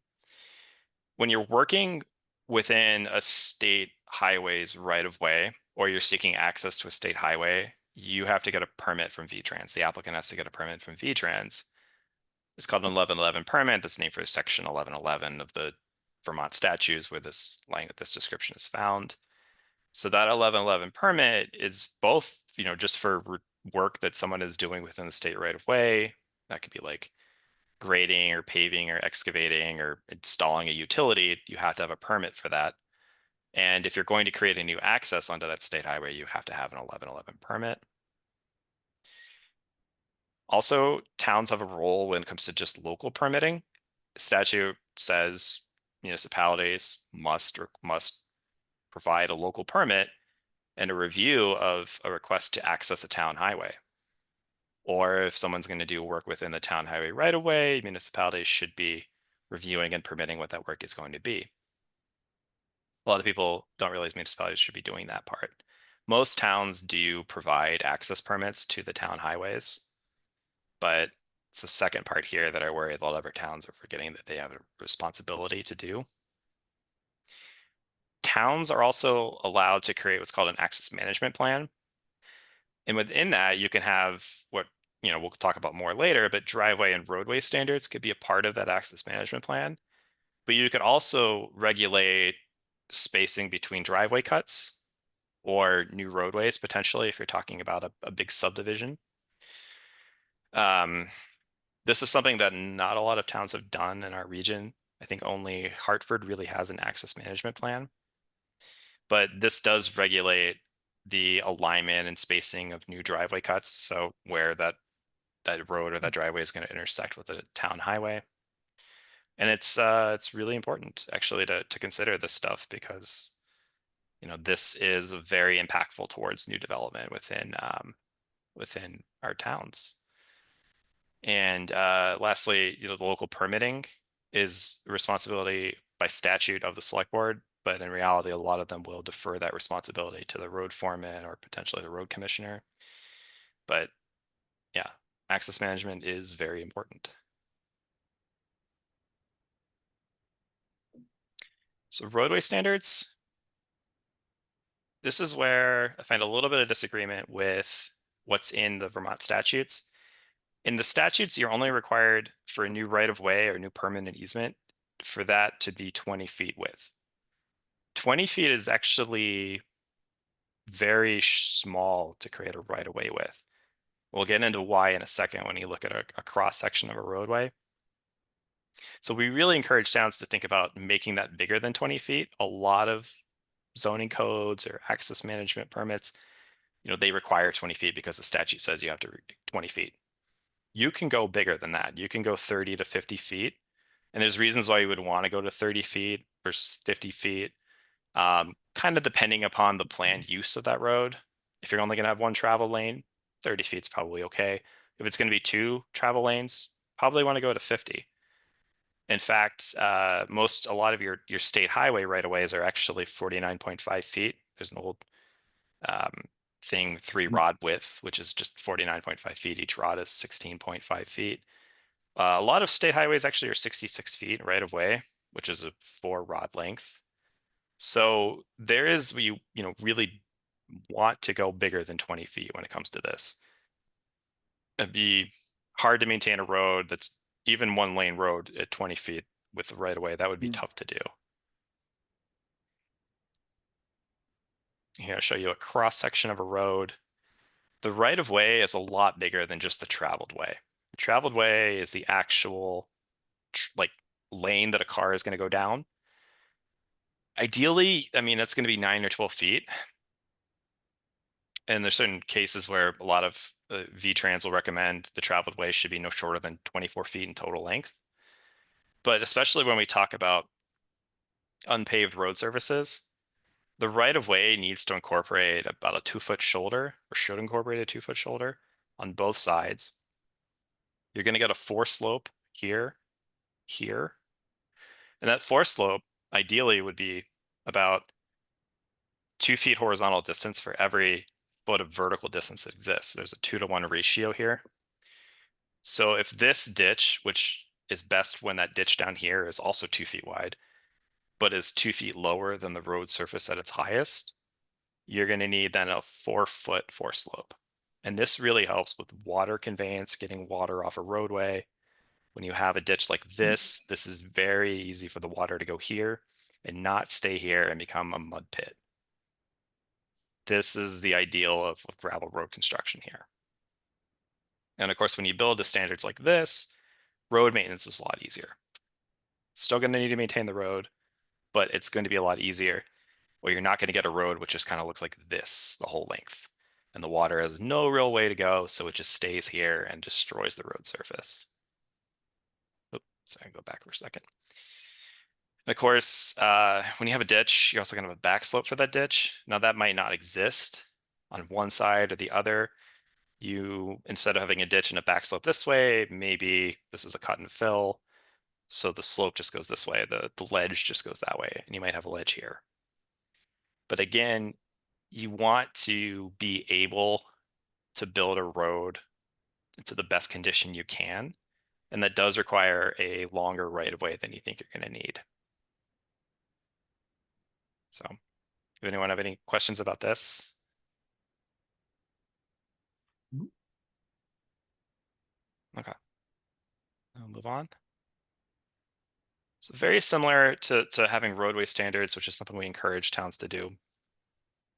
When you're working within a state highway's right of way, or you're seeking access to a state highway, you have to get a permit from VTrans. The applicant has to get a permit from VTrans. It's called an 1111 permit. That's named for section 1111 of the Vermont statutes where this description is found. So that 1111 permit is both, just for work that someone is doing within the state right of way. That could be like grading or paving or excavating or installing a utility. You have to have a permit for that. And if you're going to create a new access onto that state highway, you have to have an 1111 permit. Also, towns have a role when it comes to just local permitting. Statute says municipalities must provide a local permit and a review of a request to access a town highway. Or if someone's going to do work within the town highway right away, municipalities should be reviewing and permitting what that work is going to be. A lot of people don't realize municipalities should be doing that part. Most towns do provide access permits to the town highways, but it's the second part here that I worry a lot of other towns are forgetting that they have a responsibility to do. Towns are also allowed to create what's called an access management plan. And within that, you can have what, we'll talk about more later, but driveway and roadway standards could be a part of that access management plan. But you could also regulate spacing between driveway cuts or new roadways, potentially, if you're talking about a big subdivision. This is something that not a lot of towns have done in our region. I think only Hartford really has an access management plan. But this does regulate the alignment and spacing of new driveway cuts. So where that road or that driveway is going to intersect with a town highway. And it's really important actually to consider this stuff because this is very impactful towards new development within our towns. And lastly, the local permitting is a responsibility by statute of the select board, but in reality, a lot of them will defer that responsibility to the road foreman or potentially the road commissioner. But yeah, access management is very important. So roadway standards. This is where I find a little bit of disagreement with what's in the Vermont statutes. In the statutes, you're only required for a new right-of-way or new permanent easement for that to be 20 feet width. 20 feet is actually very small to create a right-of-way with. We'll get into why in a second when you look at a cross-section of a roadway. So we really encourage towns to think about making that bigger than 20 feet. A lot of zoning codes or access management permits, they require 20 feet because the statute says you have to 20 feet. You can go bigger than that. You can go 30 to 50 feet. And there's reasons why you would want to go to 30 feet versus 50 feet, kind of depending upon the planned use of that road. If you're only going to have one travel lane, 30 feet is probably okay. If it's going to be two travel lanes, probably want to go to 50. In fact, a lot of your state highway right-of-ways are actually 49.5 feet. There's an old thing, 3-rod width, which is just 49.5 feet. Each rod is 16.5 feet. A lot of state highways actually are 66 feet right of way, which is a 4-rod length. So there is, you really want to go bigger than 20 feet when it comes to this. It'd be hard to maintain a road that's even one lane road at 20 feet with the right of way, that would be tough to do. Here, I'll show you a cross section of a road. The right of way is a lot bigger than just the traveled way. The traveled way is the actual like lane that a car is going to go down. Ideally, I mean, it's going to be 9 or 12 feet. And there's certain cases where a lot of V-Trans will recommend the traveled way should be no shorter than 24 feet in total length. But especially when we talk about unpaved road surfaces, the right of way needs to incorporate about a 2-foot shoulder, or should incorporate a 2-foot shoulder on both sides. You're going to get a force slope here, here. And that force slope ideally would be about 2 feet horizontal distance for every foot of vertical distance that exists. There's a 2-to-1 ratio here. So if this ditch, which is best when that ditch down here is also 2 feet wide, but is 2 feet lower than the road surface at its highest, you're going to need then a 4-foot force slope. And this really helps with water conveyance, getting water off a roadway. When you have a ditch like this is very easy for the water to go here and not stay here and become a mud pit. This is the ideal of gravel road construction here. And of course, when you build to standards like this, road maintenance is a lot easier. Still going to need to maintain the road, but it's going to be a lot easier. Well, you're not going to get a road which just kind of looks like this the whole length. And the water has no real way to go, so it just stays here and destroys the road surface. Oops, sorry, go back for a second. And of course, when you have a ditch, you're also going to have a back slope for that ditch. Now that might not exist on one side or the other. You, instead of having a ditch and a back slope this way, maybe this is a cut and fill. So the slope just goes this way. The ledge just goes that way. And you might have a ledge here. But again, you want to be able to build a road into the best condition you can. And that does require a longer right of way than you think you're going to need. So, does anyone have any questions about this? Okay. I'll move on. So very similar to having roadway standards, which is something we encourage towns to do,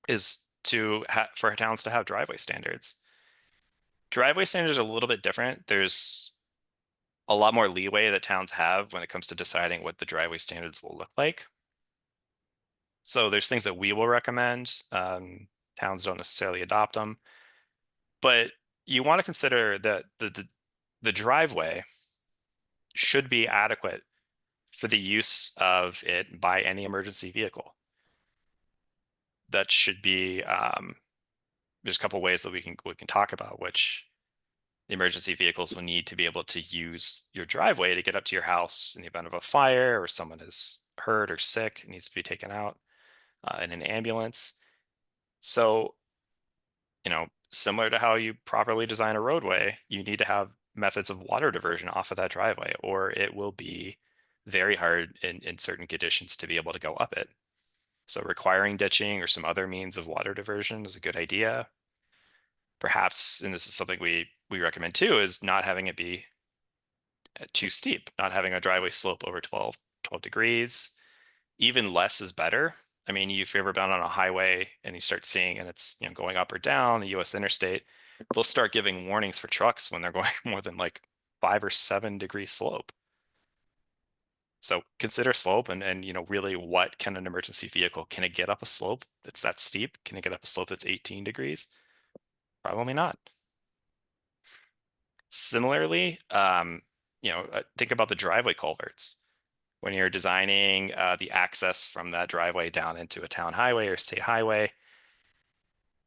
is for towns to have driveway standards. Driveway standards are a little bit different. There's a lot more leeway that towns have when it comes to deciding what the driveway standards will look like. So there's things that we will recommend. Towns don't necessarily adopt them, but you want to consider that the driveway should be adequate for the use of it by any emergency vehicle. That should be there's a couple ways that we can talk about which the emergency vehicles will need to be able to use your driveway to get up to your house in the event of a fire or someone is hurt or sick and needs to be taken out in an ambulance. So, similar to how you properly design a roadway, you need to have methods of water diversion off of that driveway, or it will be very hard in certain conditions to be able to go up it. So requiring ditching or some other means of water diversion is a good idea. Perhaps, and this is something we recommend too, is not having it be too steep, not having a driveway slope over 12 degrees. Even less is better. I mean, if you've ever been on a highway and you start seeing and it's going up or down the US interstate, they'll start giving warnings for trucks when they're going more than like 5 or 7 degree slope. So consider slope and really what can an emergency vehicle, can it get up a slope that's that steep? Can it get up a slope that's 18 degrees? Probably not. Similarly, think about the driveway culverts. When you're designing the access from that driveway down into a town highway or state highway,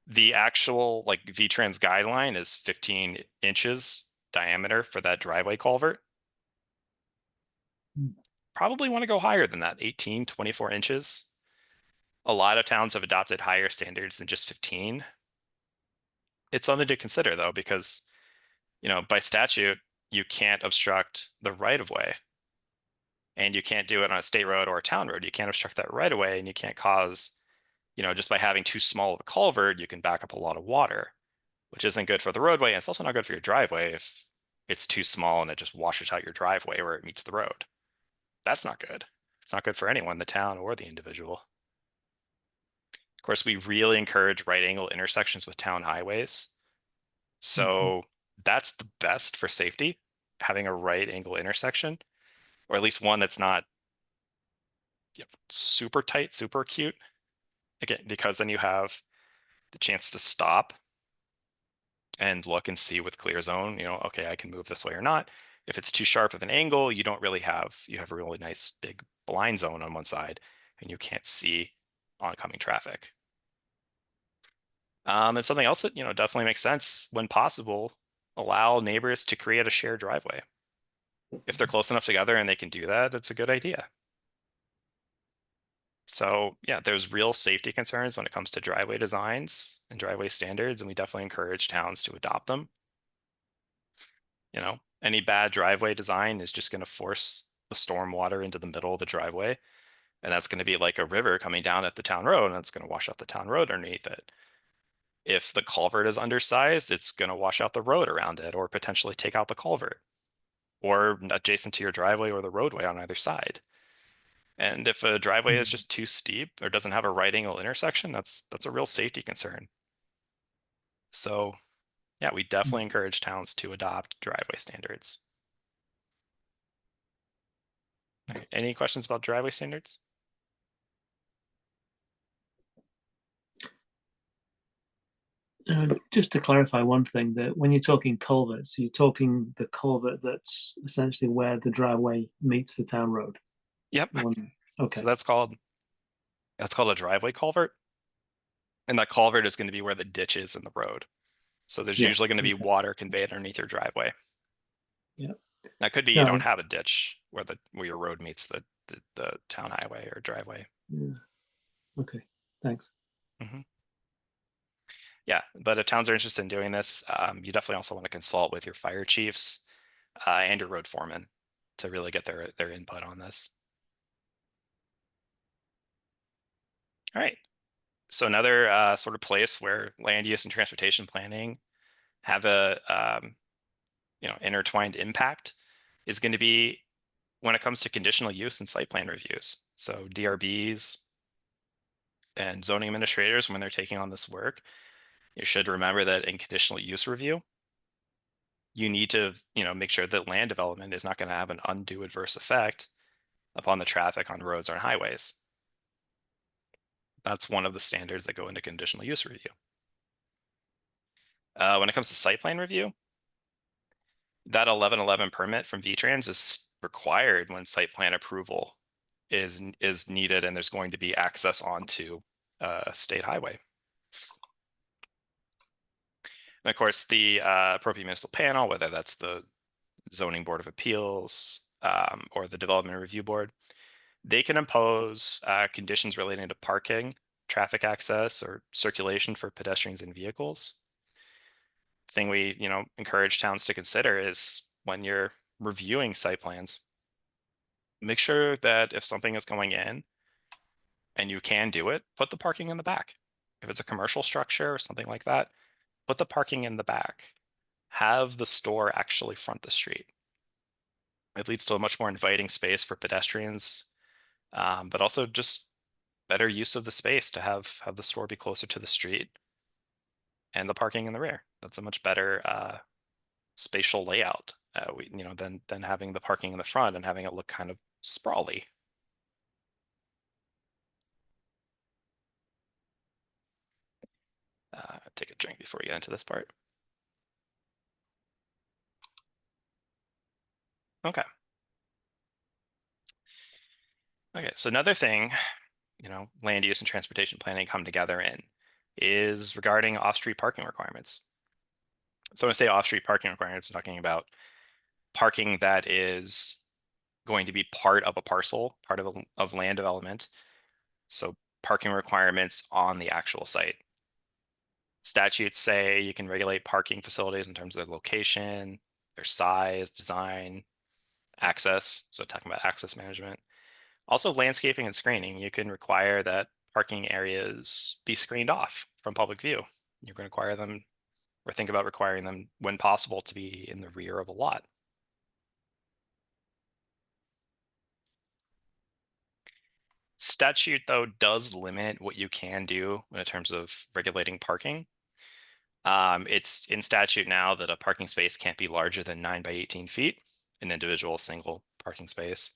the actual V-Trans guideline is 15 inches diameter for that driveway culvert. Probably want to go higher than that, 18, 24 inches. A lot of towns have adopted higher standards than just 15. It's something to consider though, because, by statute, you can't obstruct the right of way. And you can't do it on a state road or a town road. You can't obstruct that right of way and you can't cause, just by having too small of a culvert, you can back up a lot of water, which isn't good for the roadway. And it's also not good for your driveway if it's too small and it just washes out your driveway where it meets the road. That's not good. It's not good for anyone, the town or the individual. Of course, we really encourage right angle intersections with town highways. So that's the best for safety, having a right angle intersection, or at least one that's not super tight, super acute. Again, because then you have the chance to stop and look and see with clear zone, okay, I can move this way or not. If it's too sharp of an angle, you have a really nice big blind zone on one side and you can't see oncoming traffic. And something else that, definitely makes sense when possible, allow neighbors to create a shared driveway. If they're close enough together and they can do that, it's a good idea. So yeah, there's real safety concerns when it comes to driveway designs and driveway standards, and we definitely encourage towns to adopt them. Any bad driveway design is just going to force the storm water into the middle of the driveway, and that's going to be like a river coming down at the town road, and it's going to wash out the town road underneath it. If the culvert is undersized, it's going to wash out the road around it, or potentially take out the culvert, or adjacent to your driveway or the roadway on either side. And if a driveway is just too steep or doesn't have a right angle intersection, that's a real safety concern. So yeah, we definitely encourage towns to adopt driveway standards. All right, any questions about driveway standards? Just to clarify one thing, that when you're talking culverts, you're talking the culvert that's essentially where the driveway meets the town road. Yep. Okay. So that's called a driveway culvert. And that culvert is going to be where the ditch is in the road. So there's Yeah. usually going to be water conveyed underneath your driveway. Yeah. That could be you don't have a ditch where your road meets the town highway or driveway. Yeah. Okay. Thanks. Yeah, but if towns are interested in doing this, you definitely also want to consult with your fire chiefs and your road foreman to really get their input on this. All right. So another sort of place where land use and transportation planning have a intertwined impact is going to be when it comes to conditional use and site plan reviews. So DRBs and zoning administrators, when they're taking on this work, you should remember that in conditional use review, you need to make sure that land development is not going to have an undue adverse effect upon the traffic on roads or highways. That's one of the standards that go into conditional use review. When it comes to site plan review, that 1111 permit from VTrans is required when site plan approval is needed and there's going to be access onto a state highway. And of course, the appropriate municipal panel, whether that's the zoning board of appeals or the development review board, they can impose conditions relating to parking, traffic access, or circulation for pedestrians and vehicles. The thing we encourage towns to consider is when you're reviewing site plans, make sure that if something is going in and you can do it, put the parking in the back. If it's a commercial structure or something like that, put the parking in the back. Have the store actually front the street. It leads to a much more inviting space for pedestrians, but also just better use of the space to have the store be closer to the street and the parking in the rear. That's a much better spatial layout than having the parking in the front and having it look kind of sprawly. Take a drink before we get into this part. Okay. Okay, so another thing, land use and transportation planning come together in is regarding off-street parking requirements. So when I say off-street parking requirements, I'm talking about parking that is going to be part of a parcel, part of land development. So parking requirements on the actual site. Statutes say you can regulate parking facilities in terms of their location, their size, design, access. So talking about access management. Also landscaping and screening. You can require that parking areas be screened off from public view. You can require them or think about requiring them when possible to be in the rear of a lot. Statute, though, does limit what you can do in terms of regulating parking. It's in statute now that a parking space can't be larger than 9 by 18 feet, an individual single parking space,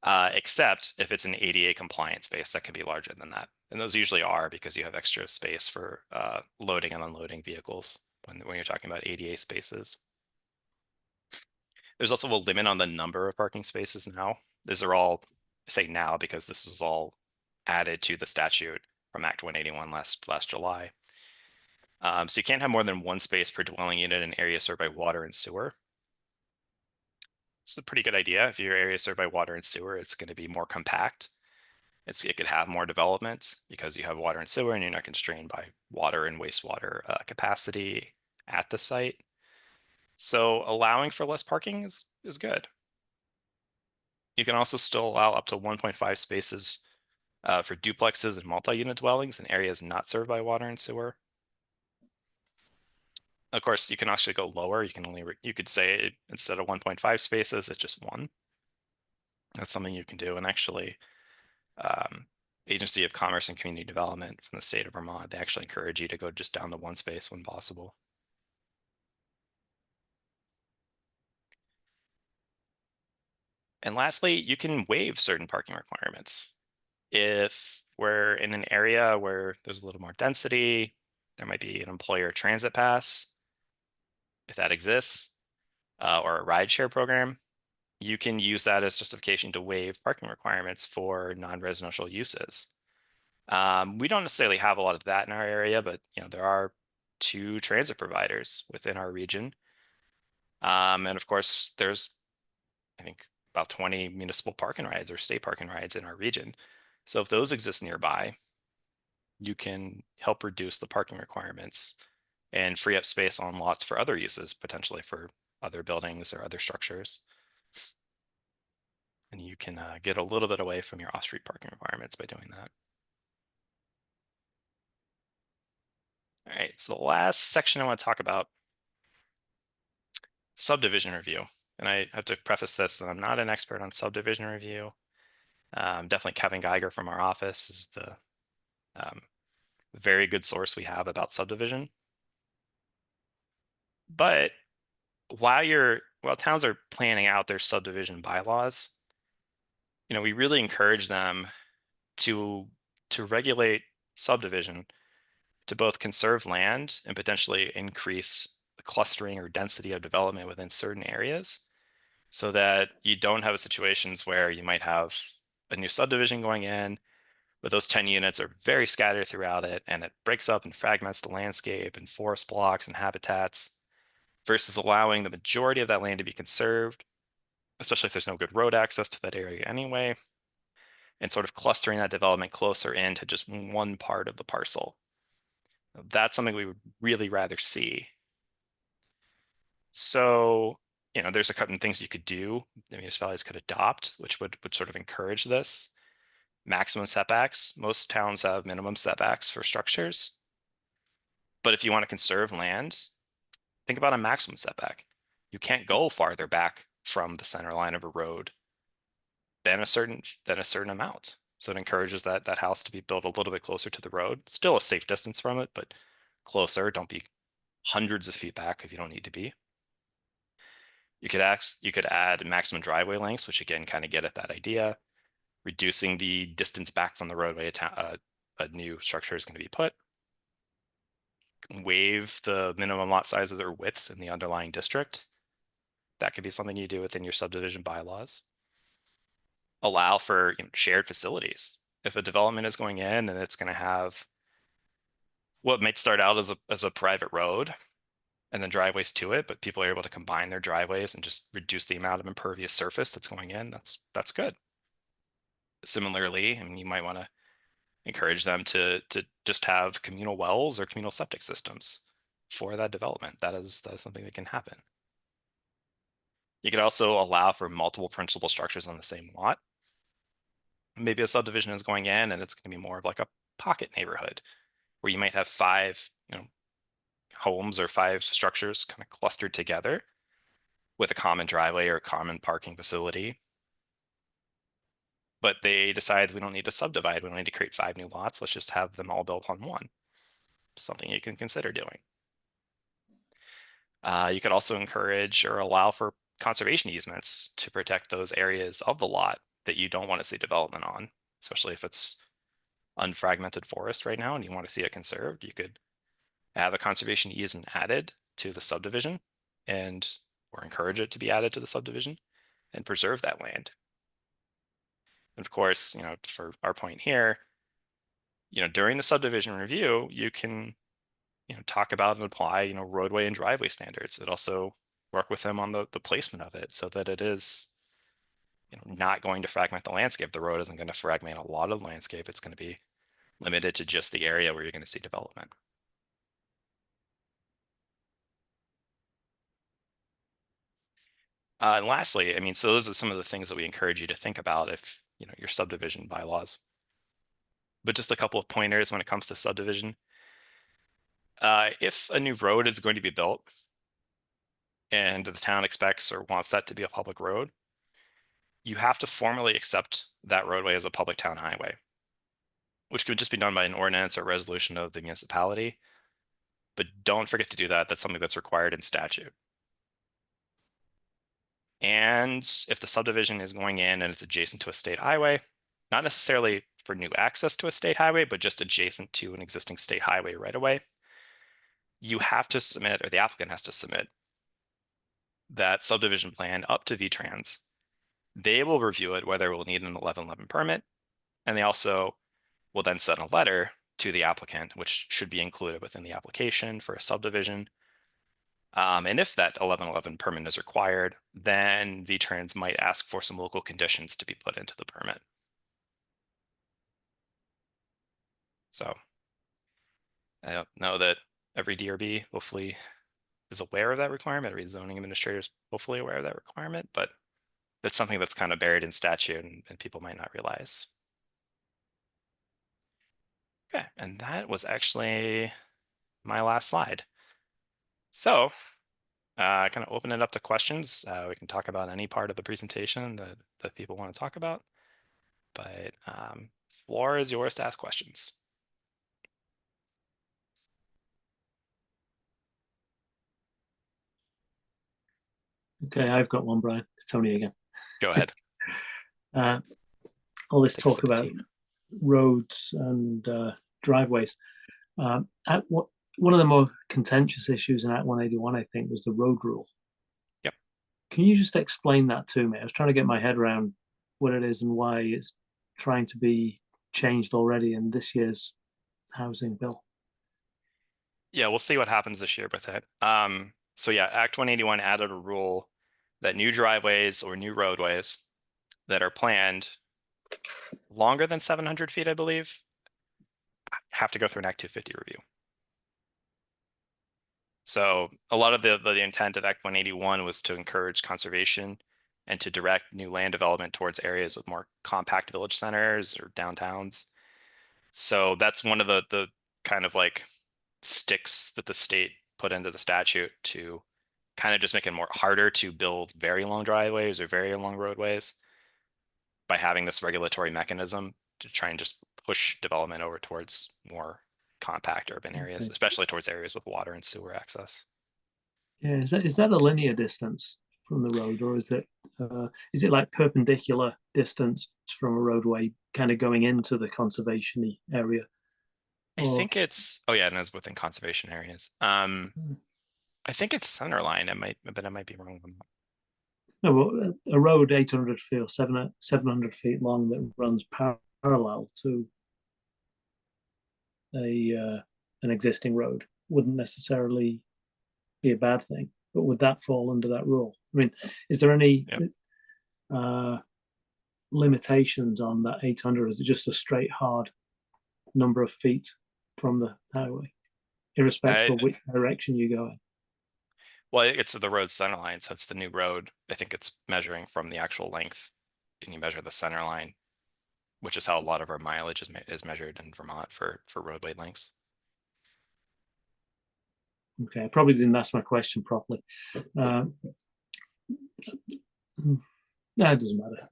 except if it's an ADA compliant space that can be larger than that. And those usually are because you have extra space for loading and unloading vehicles when you're talking about ADA spaces. There's also a limit on the number of parking spaces now. These are all, I say now because this was all added to the statute from Act 181 last July. So you can't have more than one space per dwelling unit in an area served by water and sewer. It's a pretty good idea. If your area is served by water and sewer, it's going to be more compact. It could have more development because you have water and sewer and you're not constrained by water and wastewater capacity at the site. So allowing for less parking is good. You can also still allow up to 1.5 spaces for duplexes and multi-unit dwellings in areas not served by water and sewer. Of course, you can actually go lower. You can you could say instead of 1.5 spaces, it's just one. That's something you can do. And actually, Agency of Commerce and Community Development from the state of Vermont, they actually encourage you to go just down to one space when possible. And lastly, you can waive certain parking requirements. If we're in an area where there's a little more density, there might be an employer transit pass, if that exists, or a rideshare program, you can use that as justification to waive parking requirements for non-residential uses. We don't necessarily have a lot of that in our area, but there are 2 transit providers within our region. And of course, there's, I think, about 20 municipal parking rides or state parking rides in our region. So if those exist nearby, you can help reduce the parking requirements and free up space on lots for other uses, potentially for other buildings or other structures. And you can get a little bit away from your off-street parking requirements by doing that. All right, so the last section I want to talk about, subdivision review. And I have to preface this that I'm not an expert on subdivision review. Definitely Kevin Geiger from our office is the very good source we have about subdivision. But while towns are planning out their subdivision bylaws, we really encourage them to regulate subdivision to both conserve land and potentially increase the clustering or density of development within certain areas, so that you don't have situations where you might have a new subdivision going in, but those 10 units are very scattered throughout it, and it breaks up and fragments the landscape and forest blocks and habitats, versus allowing the majority of that land to be conserved, especially if there's no good road access to that area anyway, and sort of clustering that development closer into just one part of the parcel. That's something we would really rather see. So, there's a couple of things you could do, the municipalities could adopt, which would sort of encourage this. Maximum setbacks. Most towns have minimum setbacks for structures. But if you want to conserve land, think about a maximum setback. You can't go farther back from the center line of a road than a certain amount. So it encourages that house to be built a little bit closer to the road. Still a safe distance from it, but closer. Don't be hundreds of feet back if you don't need to be. You could add maximum driveway lengths, which again kind of get at that idea. Reducing the distance back from the roadway a new structure is going to be put. Waive the minimum lot sizes or widths in the underlying district. That could be something you do within your subdivision bylaws. Allow for shared facilities. If a development is going in and it's going to have what might start out as a private road and then driveways to it, but people are able to combine their driveways and just reduce the amount of impervious surface that's going in, that's good. Similarly, you might want to encourage them to just have communal wells or communal septic systems for that development. That is something that can happen. You could also allow for multiple principal structures on the same lot. Maybe a subdivision is going in and it's going to be more of like a pocket neighborhood where you might have 5, homes or 5 structures kind of clustered together with a common driveway or a common parking facility. but they decide we don't need to subdivide. We don't need to create 5 new lots. Let's just have them all built on one. Something you can consider doing. You could also encourage or allow for conservation easements to protect those areas of the lot that you don't want to see development on, especially if it's unfragmented forest right now and you want to see it conserved. You could have a conservation easement added to the subdivision or encourage it to be added to the subdivision and preserve that land. And of course, for our point here, during the subdivision review, you can, talk about and apply, roadway and driveway standards. It also work with them on the placement of it so that it is, not going to fragment the landscape. The road isn't going to fragment a lot of the landscape. It's going to be limited to just the area where you're going to see development. And lastly, so those are some of the things that we encourage you to think about if, your subdivision bylaws. But just a couple of pointers when it comes to subdivision. If a new road is going to be built and the town expects or wants that to be a public road, you have to formally accept that roadway as a public town highway, which could just be done by an ordinance or resolution of the municipality. But don't forget to do that. That's something that's required in statute. And if the subdivision is going in and it's adjacent to a state highway, not necessarily for new access to a state highway, but just adjacent to an existing state highway right away, you have to submit, or the applicant has to submit, that subdivision plan up to VTrans. They will review it, whether it will need an 1111 permit, and they also will then send a letter to the applicant, which should be included within the application for a subdivision. And if that 1111 permit is required, then VTrans might ask for some local conditions to be put into the permit. So I don't know that every DRB hopefully is aware of that requirement. Every zoning administrator is hopefully aware of that requirement, but that's something that's kind of buried in statute and people might not realize. Okay, and that was actually my last slide. So kind of open it up to questions. We can talk about any part of the presentation that people want to talk about, but floor is yours to ask questions. Okay, I've got one, Brian. It's Tony again. Go ahead. All this Take a talk sip of about tea. roads and driveways. One of the more contentious issues in Act 181, I think, was the road rule. Yep. Can you just explain that to me? I was trying to get my head around what it is and why it's trying to be changed already in this year's housing bill. Yeah, we'll see what happens this year with it. So yeah, Act 181 added a rule that new driveways or new roadways that are planned longer than 700 feet, I believe, have to go through an Act 250 review. So a lot of the intent of Act 181 was to encourage conservation and to direct new land development towards areas with more compact village centers or downtowns. So that's one of the kind of like sticks that the state put into the statute to kind of just make it more harder to build very long driveways or very long roadways by having this regulatory mechanism to try and just push development over towards more compact urban areas, Okay. especially towards areas with water and sewer access. Yeah, is that a linear distance from the road, or is it like perpendicular distance from a roadway, kind of going into the conservation area? I think it's and it's within conservation areas. I think it's center line. But I might be wrong on that. No, well, a road 800 feet or 700 feet long that runs parallel to an existing road wouldn't necessarily be a bad thing, but would that fall under that rule? I mean, is there any limitations on that 800? Is it just a straight hard number of feet from the highway, irrespective of which direction you go in? Well, it's the road center line, so it's the new road. I think it's measuring from the actual length, and you measure the center line, which is how a lot of our mileage is measured in Vermont for roadway lengths. Okay, I probably didn't ask my question properly. No, it doesn't matter.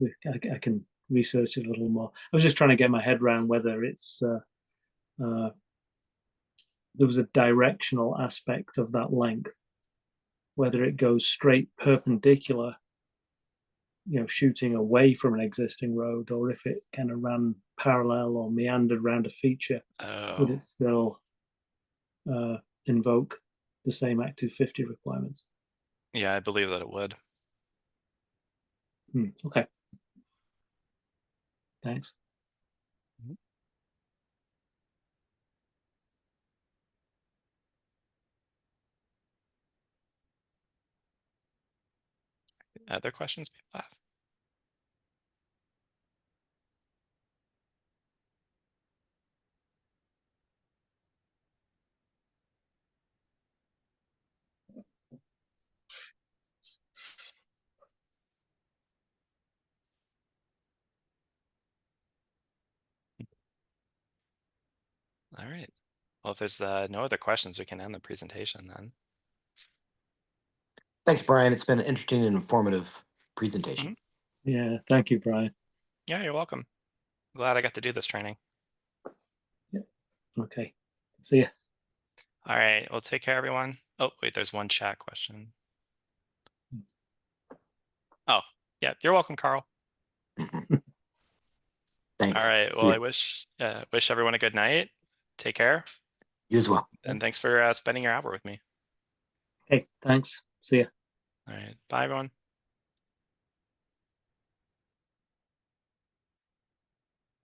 I can research it a little more. I was just trying to get my head around whether it's there was a directional aspect of that length, whether it goes straight perpendicular, shooting away from an existing road, or if it kind of ran parallel or meandered around a feature, would Oh, it still invoke the same Act 250 requirements? yeah, I believe that it would. Okay. Thanks. Other questions people have? All right. Well, if there's no other questions, we can end the presentation then. Thanks, Brian. It's been an interesting and informative presentation. Yeah, thank you, Brian. Yeah, you're welcome. Glad I got to do this training. Okay. See ya. All right. Well, take care, everyone. Oh, wait, there's one chat question. Oh, yeah, you're welcome, Carl. Thanks. All right. See Well, ya. I wish everyone a good night. Take care. You as well. And thanks for spending your hour with me. Okay, thanks. See ya. All right. Bye, everyone.